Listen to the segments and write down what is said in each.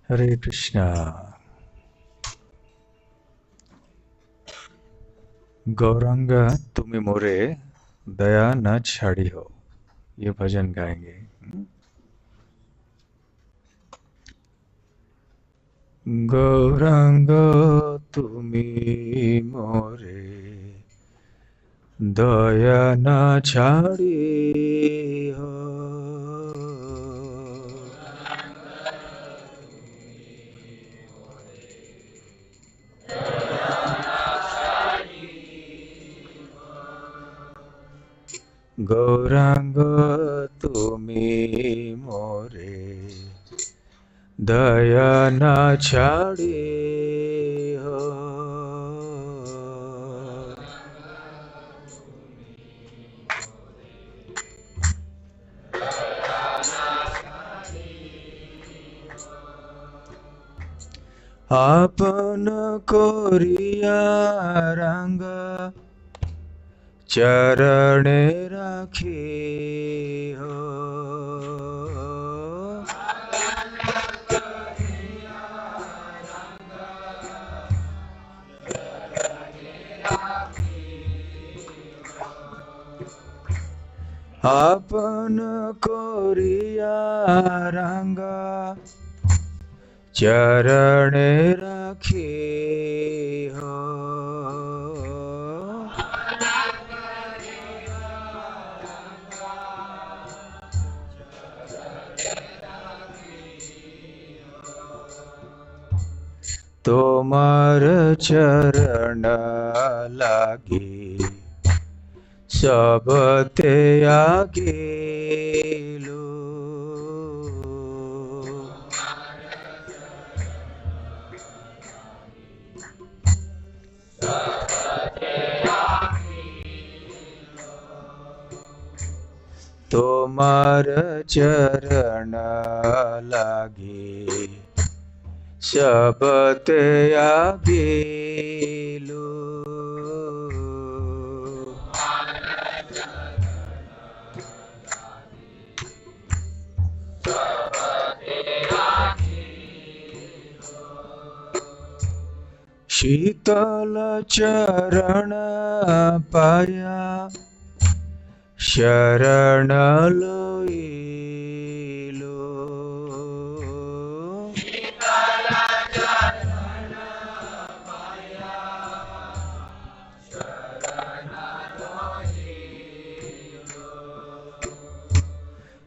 हरे कृष्णा। गौरंग तुम मोरे दया न छाड़ी हो, ये भजन गाएंगे। गौरंग तुम मोरे दया न छाड़ी हो, गौरंग तुम मोरे दया न छाड़ी हो। आपन कोरिया रंग चरणे राखी हो, आपन कोरिया रंग चरणे राखी हो। तोमार चरण लागी सब त्यागेलु, तोमार चरण लागी सब त्यागेलु। शीतल चरण पाया शरण लइलु,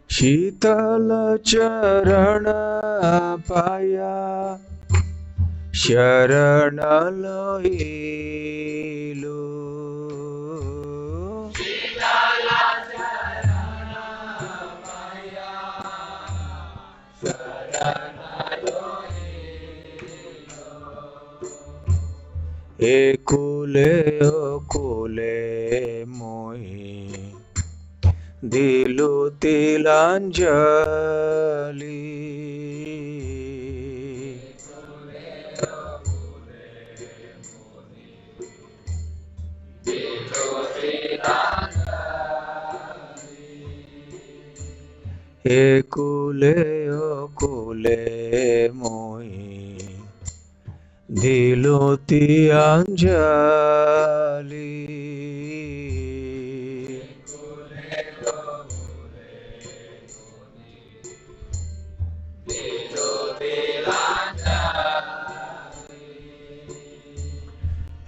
शीतल चरण पाया शरण लइलु। एकुले ओकुले मोहि दिलु तिलांजलि, एकुले ओकुले मोहि दिलु तिलांजलि।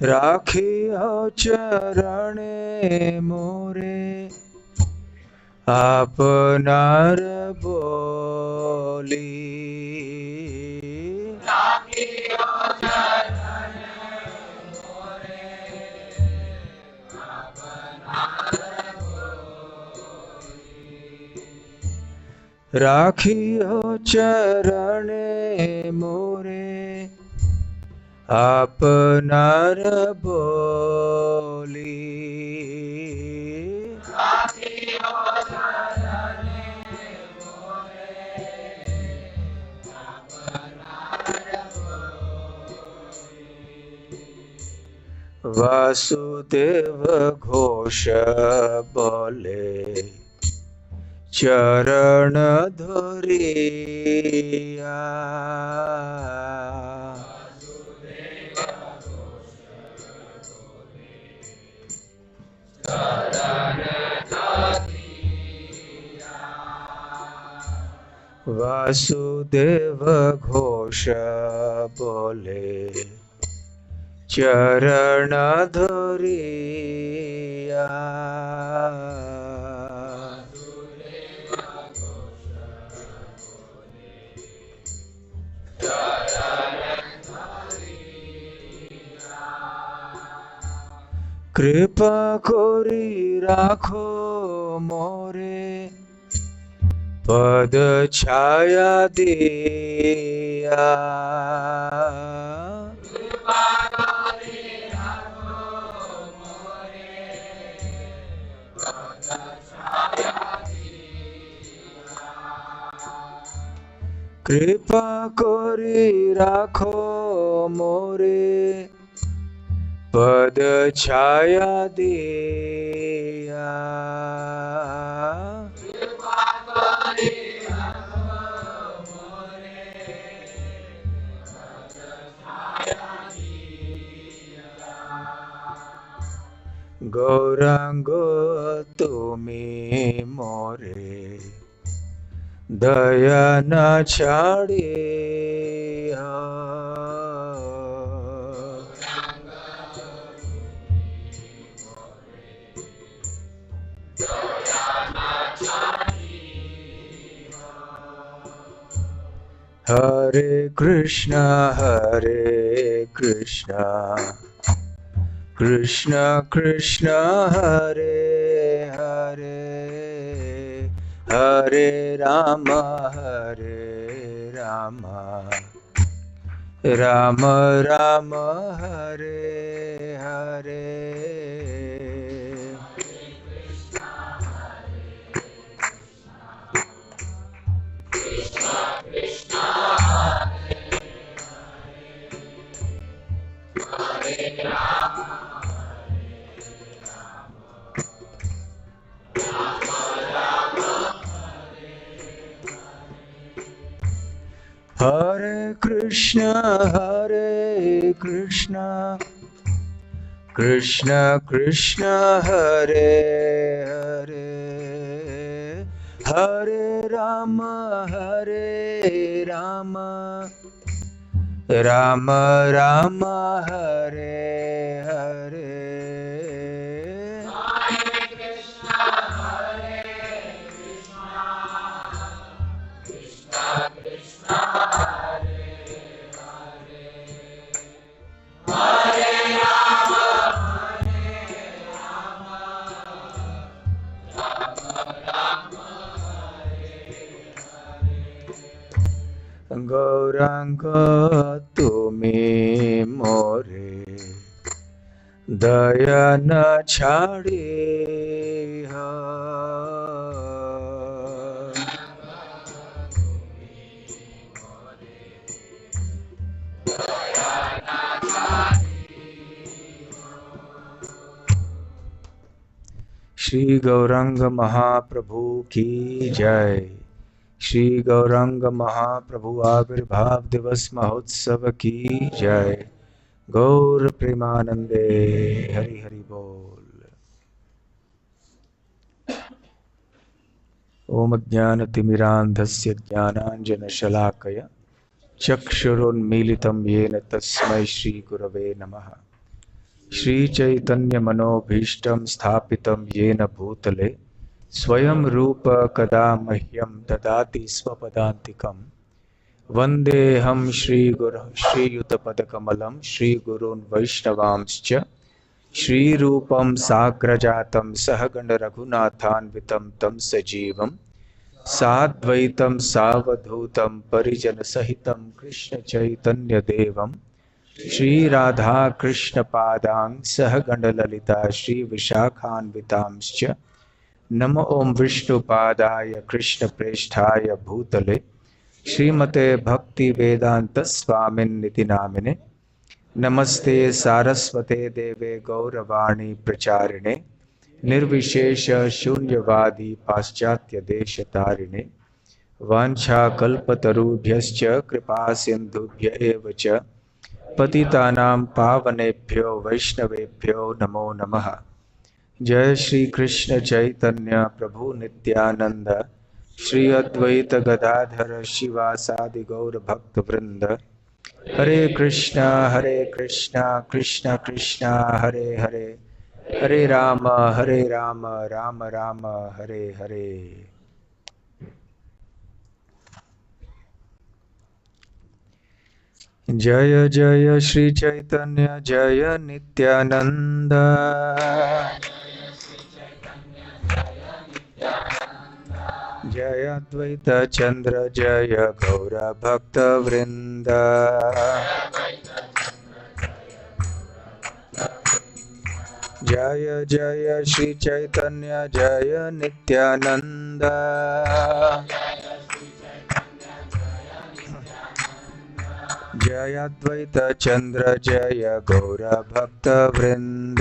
राखियो चरणे मोरे आपनार बोली, राखियो चरणे मोरे आपनार बोली। वासुदेव घोष बोले चरण धोरिया वासुदेव घोष बोले चरण धोरिया कृपा करी राखो मोरे पद छाया दिया कृपा करी राखो मोरे पद छाया दिया गौरांग तुमी मोरे दया न छाड़िया हरे कृष्ण कृष्ण कृष्ण हरे हरे हरे राम राम राम हरे हरे हरे कृष्ण कृष्ण कृष्ण हरे हरे हरे राम राम राम हरे हरे गौरांग तुमी मोरे दया न छाड़िया श्री गौरांग महाप्रभु की जय। श्री गौरांग महाप्रभु आविर्भाव दिवस महोत्सव की जय। गौर प्रेमानंदे हरि हरि बोल। ओम ज्ञानतिमिरान्धस्य ज्ञानाञ्जनशलाकया चक्षुरुन्मीलितं येन तस्मै श्रीगुरवे नमः। श्रीचैतन्यमनोभीष्टं स्थापितं येन भूतले स्वयं रूप कदा मह्यं ददाति स्वपदान्तिकं। वन्देऽहं श्रीगुरुं श्रीयुतपदकमलं श्रीगुरून् वैष्णवांश्च श्रीरूपं साग्रजातं सहगण रघुनाथान्वितं तं सजीवं साद्वैतं सावधूतं परिजनसहितं कृष्णचैतन्यदेवं श्रीराधाकृष्णपादां सहगण ललिता श्रीविशाखान्वितांश्च नमो ओं विष्णुपादाय कृष्णप्रेष्ठाय भूतले श्रीमते भक्तिवेदांत स्वामिन्निति नामिने। नमस्ते सारस्वते देवे गौरवाणी प्रचारिणे निर्विशेष शून्यवादी पाश्चात्य देश तारिणे वाञ्छाकल्पतरुभ्यश्च कृपा सिन्धुभ्य एव च पतितानां पावनेभ्यो वैष्णवेभ्यो नमो नमः। जय श्री कृष्ण चैतन्य प्रभु नित्यानंद श्री अद्वैत गदाधर शिवासादि गौर भक्त वृंद। हरे कृष्णा कृष्णा कृष्णा हरे हरे, हरे राम राम राम हरे हरे। जय जय श्री चैतन्य जय नित्यानंद। जय अद्वैत चंद्र जय गौर भक्त वृंद। जय जय श्री चैतन्य जय नित्यानंद। जय अद्वैत चंद्र जय गौर भक्त वृंद।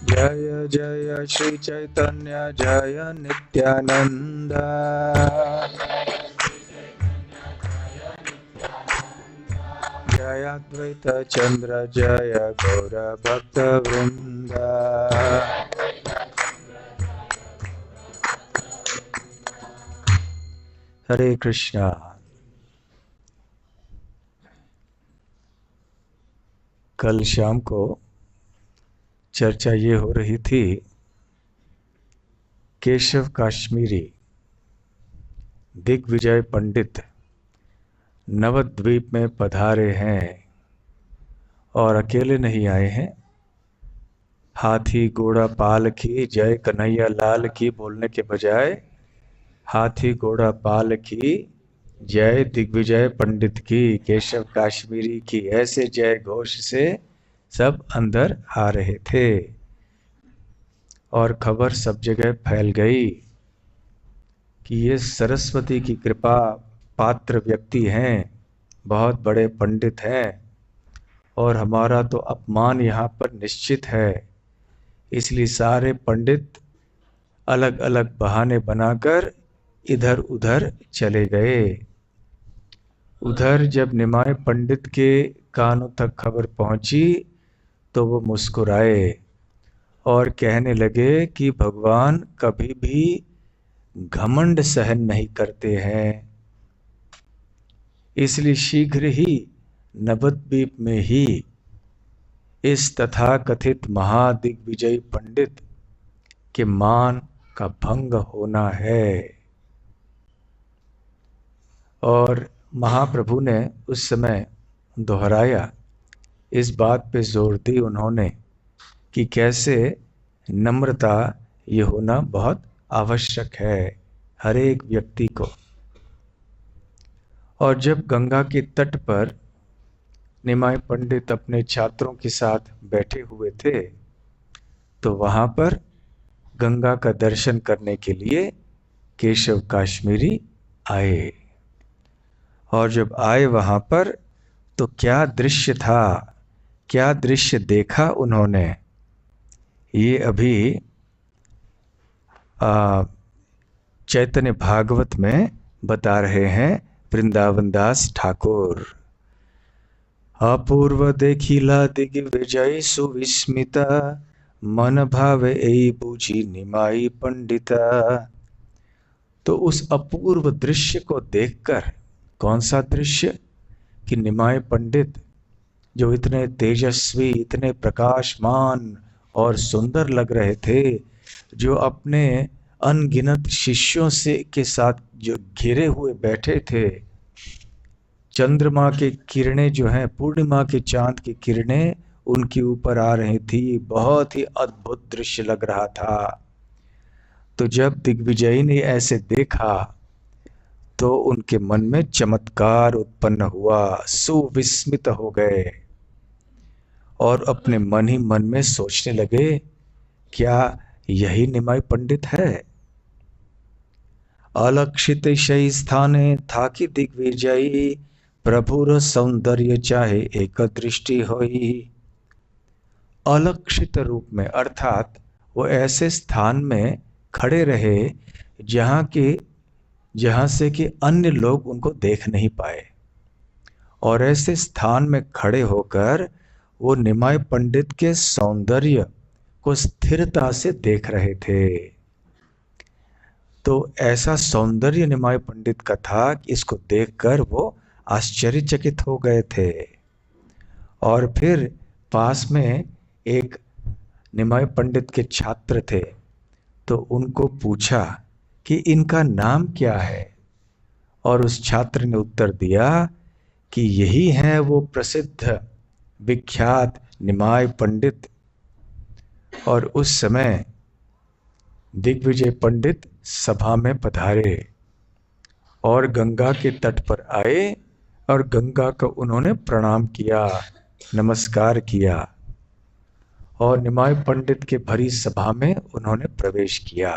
जय जय श्री चैतन्य जय नित्यानंद। जय अद्वैत चंद्र जय गौर भक्त वृंद। हरे कृष्णा। कल शाम को चर्चा ये हो रही थी, केशव काश्मीरी दिग्विजय पंडित नवद्वीप में पधारे हैं और अकेले नहीं आए हैं। हाथी घोड़ा पाल की जय कन्हैया लाल की बोलने के बजाय हाथी घोड़ा पाल की जय दिग्विजय पंडित की, केशव काश्मीरी की, ऐसे जय घोष से सब अंदर आ रहे थे और खबर सब जगह फैल गई कि ये सरस्वती की कृपा पात्र व्यक्ति हैं, बहुत बड़े पंडित हैं और हमारा तो अपमान यहाँ पर निश्चित है। इसलिए सारे पंडित अलग अलग बहाने बनाकर इधर उधर चले गए। उधर जब निमाय पंडित के कानों तक खबर पहुंची तो वो मुस्कुराए और कहने लगे कि भगवान कभी भी घमंड सहन नहीं करते हैं, इसलिए शीघ्र ही नवद्वीप में ही इस तथाकथित महादिग्विजयी पंडित के मान का भंग होना है। और महाप्रभु ने उस समय दोहराया, इस बात पे जोर दी उन्होंने कि कैसे नम्रता ये होना बहुत आवश्यक है हर एक व्यक्ति को। और जब गंगा के तट पर निमाय पंडित अपने छात्रों के साथ बैठे हुए थे तो वहां पर गंगा का दर्शन करने के लिए केशव काश्मीरी आए। और जब आए वहां पर तो क्या दृश्य था, क्या दृश्य देखा उन्होंने, ये अभी चैतन्य भागवत में बता रहे हैं वृंदावन दास ठाकुर। अपूर्व देखिला दिग्विजय सुविस्मिता, मन भावे ए बूझी निमाई पंडिता। तो उस अपूर्व दृश्य को देखकर, कौन सा दृश्य, कि निमाय पंडित जो इतने तेजस्वी, इतने प्रकाशमान और सुंदर लग रहे थे, जो अपने अनगिनत शिष्यों से के साथ जो घिरे हुए बैठे थे, चंद्रमा की किरणें जो हैं, पूर्णिमा के चांद की किरणें उनके ऊपर आ रही थी, बहुत ही अद्भुत दृश्य लग रहा था। तो जब दिग्विजयी ने ऐसे देखा तो उनके मन में चमत्कार उत्पन्न हुआ, सुविस्मित हो गए और अपने मन ही मन में सोचने लगे, क्या यही निमाय पंडित है? अलक्षित शयी स्थाने था कि दिग्विजयी, प्रभुर सौंदर्य चाहे एक दृष्टि होई। अलक्षित रूप में, अर्थात वो ऐसे स्थान में खड़े रहे जहां से कि अन्य लोग उनको देख नहीं पाए, और ऐसे स्थान में खड़े होकर वो निमाय पंडित के सौंदर्य को स्थिरता से देख रहे थे। तो ऐसा सौंदर्य निमाय पंडित का था कि इसको देखकर वो आश्चर्यचकित हो गए थे। और फिर पास में एक निमाय पंडित के छात्र थे, तो उनको पूछा कि इनका नाम क्या है, और उस छात्र ने उत्तर दिया कि यही है वो प्रसिद्ध विख्यात निमाय पंडित। और उस समय दिग्विजय पंडित सभा में पधारे और गंगा के तट पर आए और गंगा को उन्होंने प्रणाम किया, नमस्कार किया, और निमाय पंडित के भरी सभा में उन्होंने प्रवेश किया।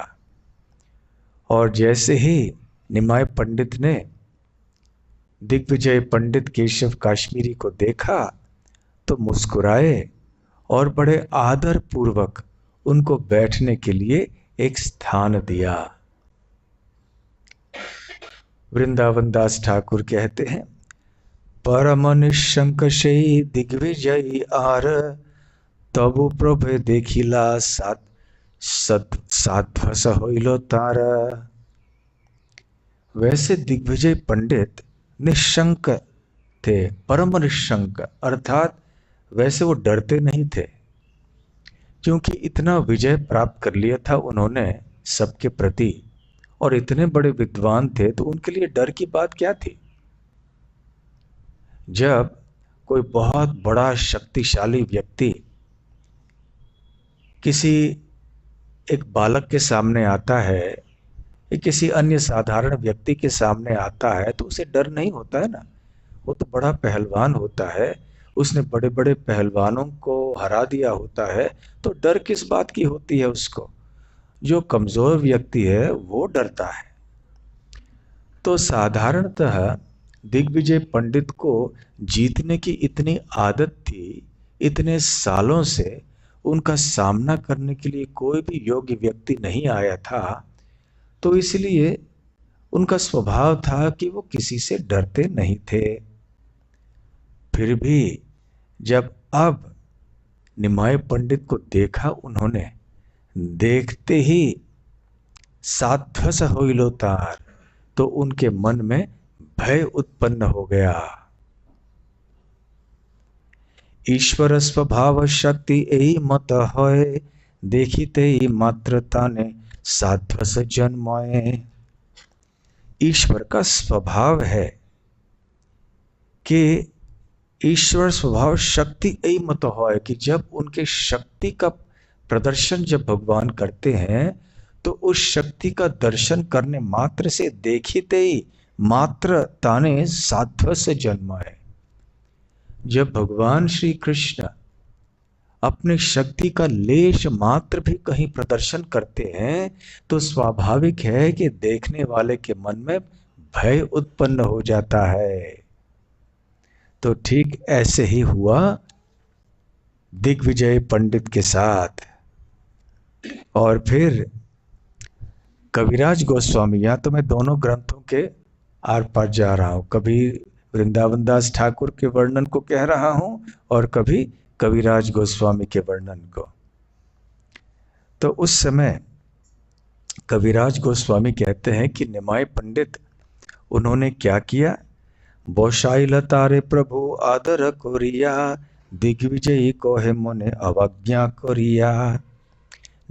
और जैसे ही निमाय पंडित ने दिग्विजय पंडित केशव काश्मीरी को देखा तो मुस्कुराए और बड़े आदर पूर्वक उनको बैठने के लिए एक स्थान दिया। वृंदावन दास ठाकुर कहते हैं, परम निशंक से दिग्विजयी आर, तबु प्रभु देखिला साध्वस होइलो तार। वैसे दिग्विजय पंडित निशंक थे, परम निशंक, अर्थात वैसे वो डरते नहीं थे, क्योंकि इतना विजय प्राप्त कर लिया था उन्होंने सबके प्रति, और इतने बड़े विद्वान थे, तो उनके लिए डर की बात क्या थी। जब कोई बहुत बड़ा शक्तिशाली व्यक्ति किसी एक बालक के सामने आता है, या किसी अन्य साधारण व्यक्ति के सामने आता है, तो उसे डर नहीं होता है ना। वो तो बड़ा पहलवान होता है, उसने बड़े बड़े पहलवानों को हरा दिया होता है, तो डर किस बात की होती है उसको। जो कमजोर व्यक्ति है वो डरता है। तो साधारणतः दिग्विजय पंडित को जीतने की इतनी आदत थी, इतने सालों से उनका सामना करने के लिए कोई भी योग्य व्यक्ति नहीं आया था, तो इसलिए उनका स्वभाव था कि वो किसी से डरते नहीं थे। फिर भी जब अब निमाय पंडित को देखा उन्होंने, देखते ही साध्वस होइलो तार, तो उनके मन में भय उत्पन्न हो गया। ईश्वर स्वभाव शक्ति यही मत होए, देखिते ही मात्र ताने साध्वस जन्माए। ईश्वर का स्वभाव है कि ईश्वर स्वभाव शक्ति यही मत होए, कि जब उनके शक्ति का प्रदर्शन जब भगवान करते हैं, तो उस शक्ति का दर्शन करने मात्र से, देखिते ही मात्र ताने साध्वस जन्माए। जब भगवान श्री कृष्ण अपने शक्ति का लेश मात्र भी कहीं प्रदर्शन करते हैं, तो स्वाभाविक है कि देखने वाले के मन में भय उत्पन्न हो जाता है। तो ठीक ऐसे ही हुआ दिग्विजय पंडित के साथ। और फिर कविराज गोस्वामी, या तो मैं दोनों ग्रंथों के आर पार जा रहा हूं, कभी वृंदावन दास ठाकुर के वर्णन को कह रहा हूं और कभी कविराज गोस्वामी के वर्णन को। तो उस समय कविराज गोस्वामी कहते हैं कि निमाय पंडित उन्होंने क्या किया, बोशाइल तारे प्रभु आदर कोरिया, दिग्विजयी को है मोने अवज्ञा कोरिया।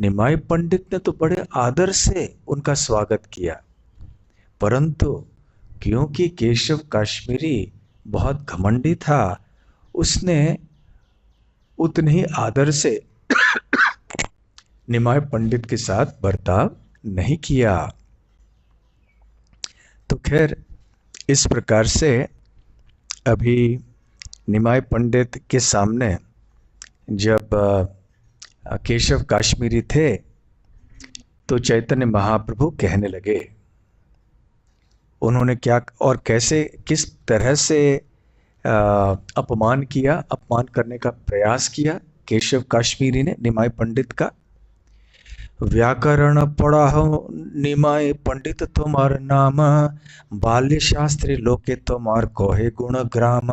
निमाय पंडित ने तो बड़े आदर से उनका स्वागत किया, परंतु क्योंकि केशव काश्मीरी बहुत घमंडी था, उसने उतने ही आदर से निमाय पंडित के साथ बर्ताव नहीं किया। तो खैर इस प्रकार से अभी निमाय पंडित के सामने जब केशव काश्मीरी थे, तो चैतन्य महाप्रभु कहने लगे, उन्होंने क्या और कैसे किस तरह से अपमान किया, अपमान करने का प्रयास किया केशव काश्मीरी ने निमाई पंडित का। व्याकरण पढ़ा हो निमाई पंडित तुम्हार नाम, बाल्य शास्त्री लोके तुम्हार कोहे गुण ग्राम।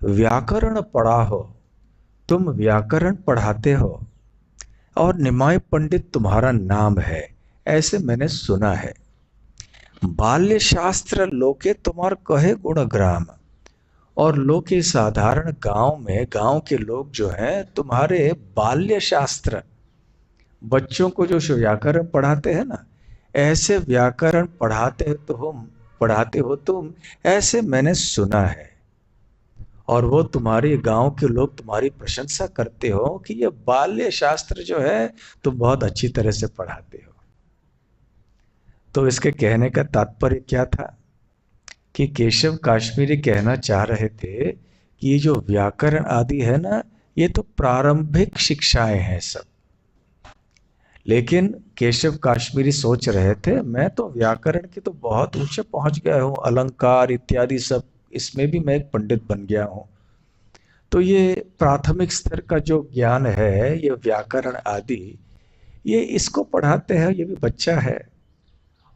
व्याकरण पढ़ा हो, तुम व्याकरण पढ़ाते हो और निमाई पंडित तुम्हारा नाम है, ऐसे मैंने सुना है। बाल्य शास्त्र लोके तुम्हार कहे गुण ग्राम, और लोके साधारण गांव में गांव के लोग जो हैं तुम्हारे बाल्य शास्त्र, बच्चों को जो व्याकरण पढ़ाते हैं ना, ऐसे व्याकरण पढ़ाते हो तुम, ऐसे मैंने सुना है। और वो तुम्हारे गांव के लोग तुम्हारी प्रशंसा करते हो कि ये बाल्य शास्त्र जो है तुम बहुत अच्छी तरह से पढ़ाते हो। तो इसके कहने का तात्पर्य क्या था कि केशव काश्मीरी कहना चाह रहे थे कि ये जो व्याकरण आदि है ना, ये तो प्रारंभिक शिक्षाएं हैं सब। लेकिन केशव काश्मीरी सोच रहे थे मैं तो व्याकरण के तो बहुत ऊंचे पहुंच गया हूँ, अलंकार इत्यादि सब, इसमें भी मैं एक पंडित बन गया हूँ। तो ये प्राथमिक स्तर का जो ज्ञान है, ये व्याकरण आदि, ये इसको पढ़ाते हैं, ये भी बच्चा है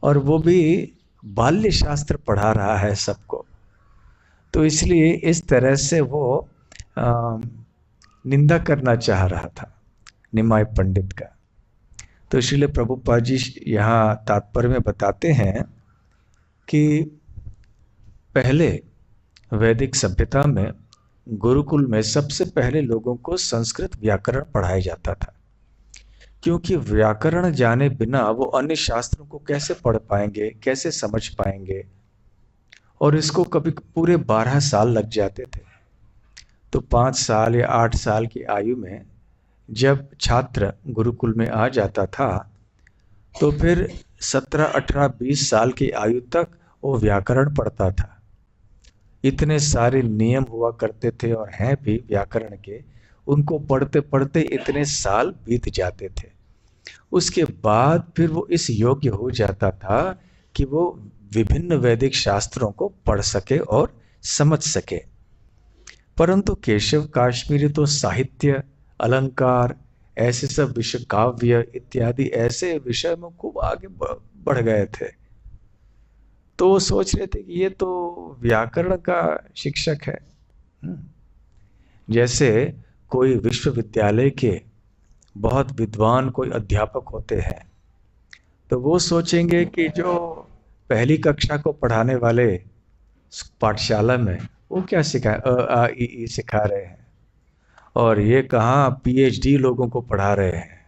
और वो भी बाल्य शास्त्र पढ़ा रहा है सबको। तो इसलिए इस तरह से वो निंदा करना चाह रहा था निमाई पंडित का। तो इसलिए प्रभुपाद जी यहाँ तात्पर्य में बताते हैं कि पहले वैदिक सभ्यता में गुरुकुल में सबसे पहले लोगों को संस्कृत व्याकरण पढ़ाया जाता था, क्योंकि व्याकरण जाने बिना वो अन्य शास्त्रों को कैसे पढ़ पाएंगे, कैसे समझ पाएंगे, और इसको कभी पूरे 12 साल लग जाते थे। तो 5 साल या 8 साल की आयु में जब छात्र गुरुकुल में आ जाता था तो फिर 17, 18, 20 साल की आयु तक वो व्याकरण पढ़ता था। इतने सारे नियम हुआ करते थे और हैं भी व्याकरण के, उनको पढ़ते पढ़ते इतने साल बीत जाते थे। उसके बाद फिर वो इस योग्य हो जाता था कि वो विभिन्न वैदिक शास्त्रों को पढ़ सके और समझ सके। परंतु केशव काश्मीरी तो साहित्य, अलंकार, ऐसे सब विषय, काव्य इत्यादि ऐसे विषय में खूब आगे बढ़ गए थे। तो वो सोच रहे थे कि ये तो व्याकरण का शिक्षक है। जैसे कोई विश्वविद्यालय के बहुत विद्वान कोई अध्यापक होते हैं, तो वो सोचेंगे कि जो पहली कक्षा को पढ़ाने वाले पाठशाला में वो क्या सिखा, अ आ इ ई सिखा रहे हैं, और ये कहाँ पीएचडी लोगों को पढ़ा रहे हैं।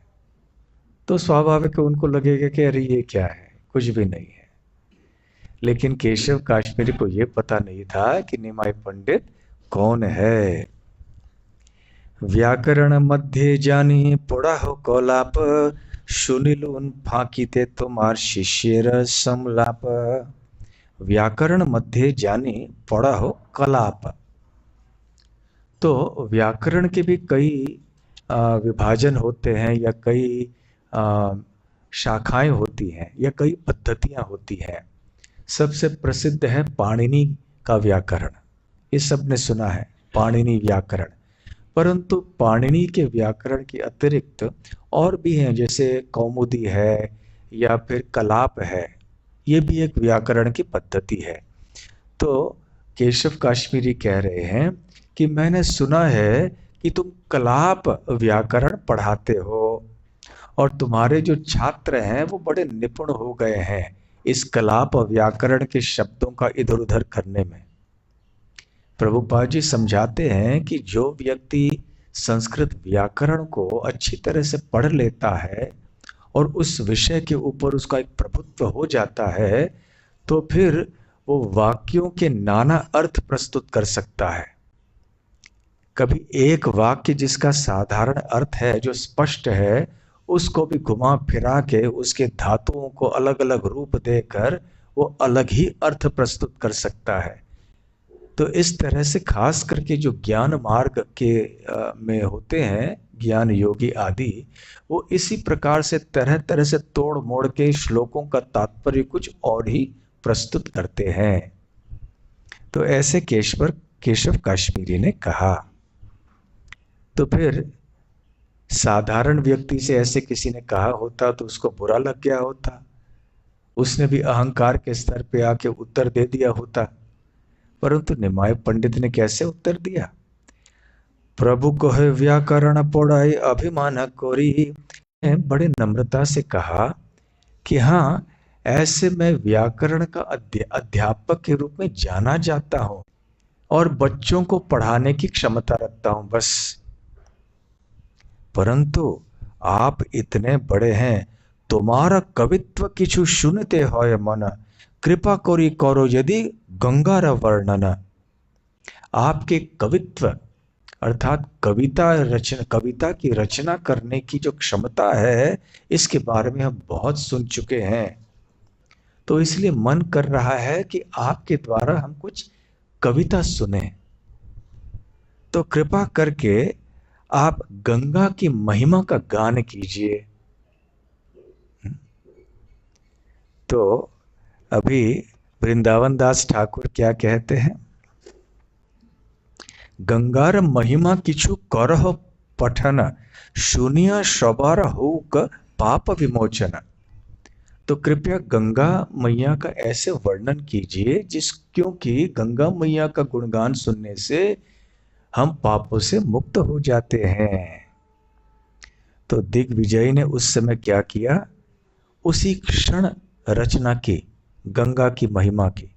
तो स्वाभाविक है उनको लगेगा कि अरे ये क्या है, कुछ भी नहीं है। लेकिन केशव काश्मीरी को ये पता नहीं था कि निमाई पंडित कौन है। व्याकरण मध्य जानी पढ़ा हो कौलाप, सुनिलुन फाकीते तुम्हार शिष्यर समलाप। व्याकरण मध्य जानी पढ़ा हो कलाप। तो व्याकरण के भी कई विभाजन होते हैं या कई शाखाएं होती हैं या कई पद्धतियां होती हैं। सबसे प्रसिद्ध है पाणिनि का व्याकरण, ये सबने सुना है, पाणिनि व्याकरण। परंतु पाणिनि के व्याकरण के अतिरिक्त और भी हैं, जैसे कौमुदी है या फिर कलाप है, ये भी एक व्याकरण की पद्धति है। तो केशव काश्मीरी कह रहे हैं कि मैंने सुना है कि तुम कलाप व्याकरण पढ़ाते हो और तुम्हारे जो छात्र हैं वो बड़े निपुण हो गए हैं इस कलाप व्याकरण के शब्दों का इधर उधर करने में। प्रभुपाद जी समझाते हैं कि जो व्यक्ति संस्कृत व्याकरण को अच्छी तरह से पढ़ लेता है और उस विषय के ऊपर उसका एक प्रभुत्व हो जाता है, तो फिर वो वाक्यों के नाना अर्थ प्रस्तुत कर सकता है। कभी एक वाक्य जिसका साधारण अर्थ है, जो स्पष्ट है, उसको भी घुमा फिरा के उसके धातुओं को अलग अलग रूप देकर वो अलग ही अर्थ प्रस्तुत कर सकता है। तो इस तरह से खास करके जो ज्ञान मार्ग के में होते हैं ज्ञान योगी आदि, वो इसी प्रकार से तरह तरह से तोड़ मोड़ के श्लोकों का तात्पर्य कुछ और ही प्रस्तुत करते हैं। तो ऐसे केशव काश्मीरी ने कहा। तो फिर साधारण व्यक्ति से ऐसे किसी ने कहा होता तो उसको बुरा लग गया होता, उसने भी अहंकार के स्तर पे आके उत्तर दे दिया होता। परंतु निमाय पंडित ने कैसे उत्तर दिया? प्रभु कहे व्याकरण पढ़ाई अभिमान कोरी। बड़े नम्रता से कहा कि हाँ, ऐसे मैं व्याकरण का अध्यापक के रूप में जाना जाता हूं और बच्चों को पढ़ाने की क्षमता रखता हूं बस। परंतु आप इतने बड़े हैं, तुम्हारा कवित्व किछु सुनते हो मन, कृपा कोरी करो यदि गंगार वर्णन। आपके कवित्व अर्थात कविता की रचना करने की जो क्षमता है, इसके बारे में हम बहुत सुन चुके हैं। तो इसलिए मन कर रहा है कि आपके द्वारा हम कुछ कविता सुने। तो कृपा करके आप गंगा की महिमा का गान कीजिए। तो अभी वृंदावन दास ठाकुर क्या कहते हैं? गंगार महिमा किछु करह पठन, सुनिया सबार होक पाप विमोचन। तो कृपया गंगा मैया का ऐसे वर्णन कीजिए क्योंकि गंगा मैया का गुणगान सुनने से हम पापों से मुक्त हो जाते हैं। तो दिग्विजय ने उस समय क्या किया? उसी क्षण रचना की गंगा की महिमा की।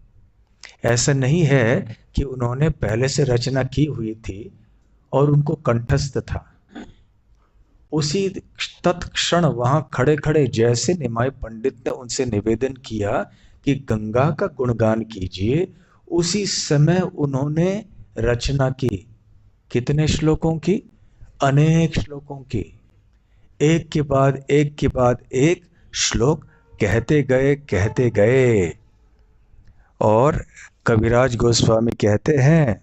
ऐसा नहीं है कि उन्होंने पहले से रचना की हुई थी और उनको कंठस्थ था। उसी तत्क्षण वहां खड़े खड़े जैसे निमाय पंडित ने उनसे निवेदन किया कि गंगा का गुणगान कीजिए, उसी समय उन्होंने रचना की। कितने श्लोकों की? अनेक श्लोकों की। एक के बाद एक श्लोक कहते गए। और कविराज गोस्वामी कहते हैं,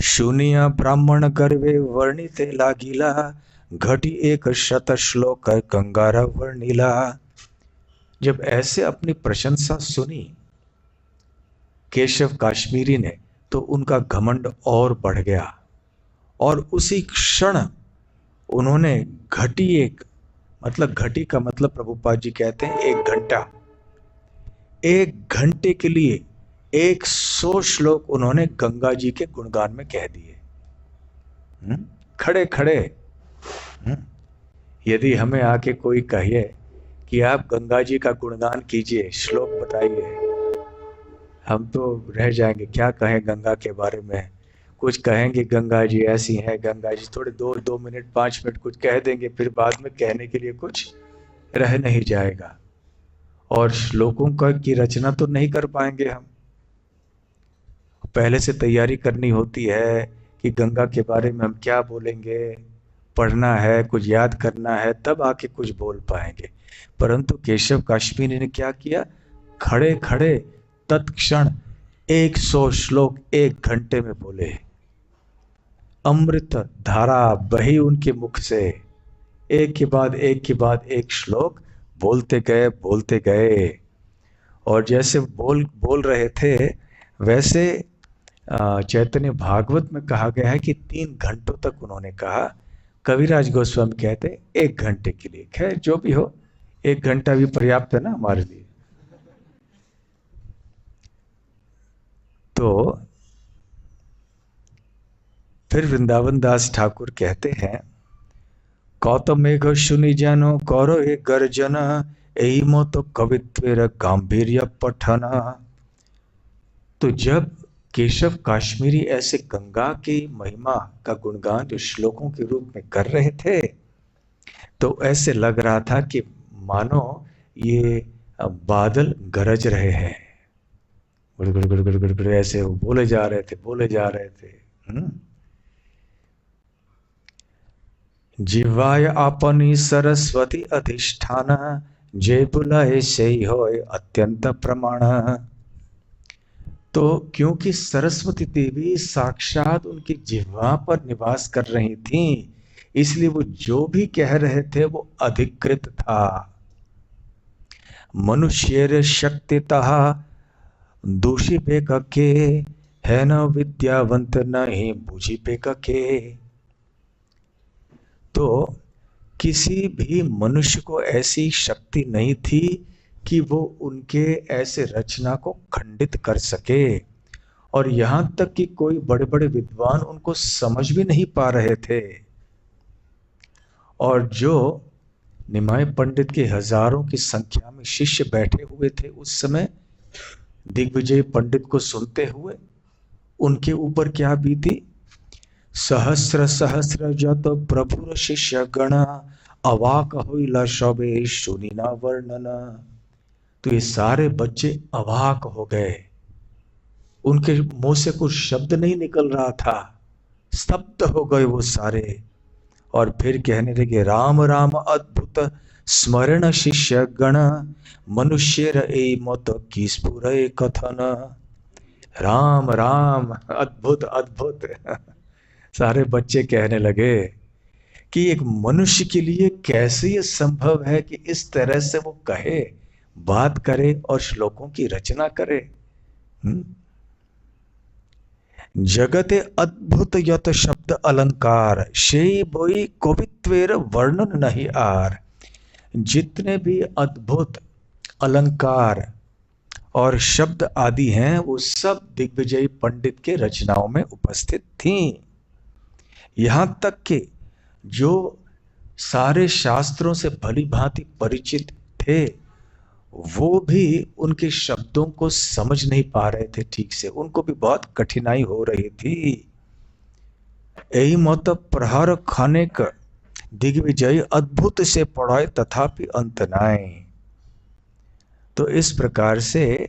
सुनिया ब्राह्मण गर्वे वर्णिते लागिला, घटी एक शत श्लोक गंगारा वर्णिला। जब ऐसे अपनी प्रशंसा सुनी केशव काश्मीरी ने, तो उनका घमंड और बढ़ गया और उसी क्षण उन्होंने घटी का मतलब प्रभुपाद जी कहते हैं 1 घंटा, 1 घंटे के लिए 100 श्लोक उन्होंने गंगा जी के गुणगान में कह दिए। खड़े खड़े। यदि हमें आके कोई कहे कि आप गंगा जी का गुणगान कीजिए, श्लोक बताइए, हम तो रह जाएंगे। क्या कहें गंगा के बारे में? कुछ कहेंगे गंगा जी ऐसी हैं, गंगा जी थोड़े 2 मिनट 5 मिनट कुछ कह देंगे, फिर बाद में कहने के लिए कुछ रह नहीं जाएगा और श्लोकों की रचना तो नहीं कर पाएंगे हम। पहले से तैयारी करनी होती है कि गंगा के बारे में हम क्या बोलेंगे, पढ़ना है, कुछ याद करना है, तब आके कुछ बोल पाएंगे। परंतु केशव काश्मीरी ने क्या किया? खड़े खड़े तत्क्षण 100 श्लोक 1 घंटे में बोले। अमृत धारा बही उनके मुख से, एक के बाद एक श्लोक बोलते गए। और जैसे बोल रहे थे, वैसे चैतन्य भागवत में कहा गया है कि 3 घंटों तक उन्होंने कहा। कविराज गोस्वामी कहते 1 घंटे के लिए। खैर जो भी हो, 1 घंटा भी पर्याप्त है ना हमारे लिए। तो फिर वृंदावन दास ठाकुर कहते हैं, कौतमेघ सुनि जानो करो ए गर्जन, एही मत कवित्वेर गांभीर्य पठन। तो जब केशव काश्मीरी ऐसे गंगा की महिमा का गुणगान जो श्लोकों के रूप में कर रहे थे, तो ऐसे लग रहा था कि मानो ये बादल गरज रहे हैं। गुड़ ऐसे वो बोले जा रहे थे। जीवाय अपनी सरस्वती अधिष्ठान, जय बुलाए से होय अत्यंत प्रमाण। तो क्योंकि सरस्वती देवी साक्षात उनकी जिह्वा पर निवास कर रही थीं, इसलिए वो जो भी कह रहे थे वो अधिकृत था। मनुष्येर शक्तितः दोषी पे कके, है न विद्यावंत नहीं बूझी पे कके। तो किसी भी मनुष्य को ऐसी शक्ति नहीं थी कि वो उनके ऐसे रचना को खंडित कर सके, और यहां तक कि कोई बड़े बड़े विद्वान उनको समझ भी नहीं पा रहे थे। और जो निमाय पंडित के हजारों की संख्या में शिष्य बैठे हुए थे उस समय, दिग्विजय पंडित को सुनते हुए उनके ऊपर क्या बीती। सहस्र सहस्र जत प्रभुर शिष्य गण, अवाक होइला सबे सुनिना वर्णन। तो ये सारे बच्चे अवाक हो गए, उनके मुंह से कुछ शब्द नहीं निकल रहा था, स्तब्ध हो गए वो सारे। और फिर कहने लगे, राम राम अद्भुत स्मरण शिष्य गण, मनुष्य ए मत की स्फुरे कथन। राम राम अद्भुत अद्भुत सारे बच्चे कहने लगे कि एक मनुष्य के लिए कैसे ये संभव है कि इस तरह से वो कहे, बात करे और श्लोकों की रचना करे। जगते अद्भुत यत शब्द अलंकार, शेई बोई कवित्वेर वर्णन नहीं आर। जितने भी अद्भुत अलंकार और शब्द आदि हैं वो सब दिग्विजयी पंडित के रचनाओं में उपस्थित थीं। यहां तक कि जो सारे शास्त्रों से भली भांति परिचित थे वो भी उनके शब्दों को समझ नहीं पा रहे थे ठीक से, उनको भी बहुत कठिनाई हो रही थी। यही मत प्रहार खाने का दिग्विजय अद्भुत से पढ़ाए तथापि अंत नाए। तो इस प्रकार से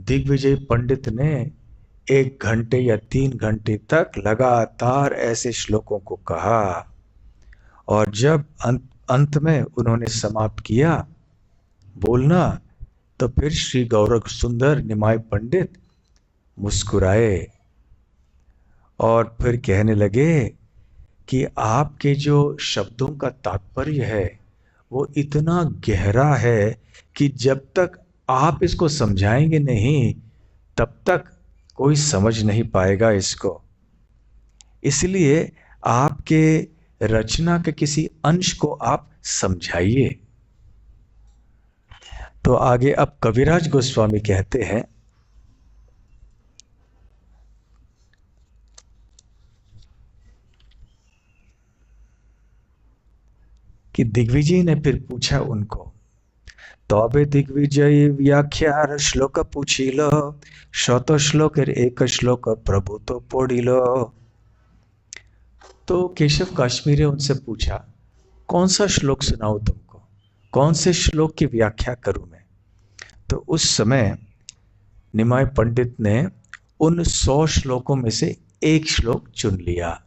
दिग्विजय पंडित ने 1 घंटे या 3 घंटे तक लगातार ऐसे श्लोकों को कहा, और जब अंत में उन्होंने समाप्त किया बोलना, तो फिर श्री गौरव सुंदर निमाय पंडित मुस्कुराए और फिर कहने लगे कि आपके जो शब्दों का तात्पर्य है वो इतना गहरा है कि जब तक आप इसको समझाएंगे नहीं तब तक कोई समझ नहीं पाएगा इसको। इसलिए आपके रचना के किसी अंश को आप समझाइए। तो आगे अब कविराज गोस्वामी कहते हैं कि दिग्विजय ने फिर पूछा उनको, तबे दिग्विजय व्याख्यार श्लोक पूछिल, शत श्लोकेर एक श्लोक प्रभु तो पढ़िल। तो केशव काश्मीरी उनसे पूछा, कौन सा श्लोक सुनाऊं तुमको, कौन से श्लोक की व्याख्या करूं मैं। तो उस समय निमाय पंडित ने उन 100 श्लोकों में से एक श्लोक चुन लिया,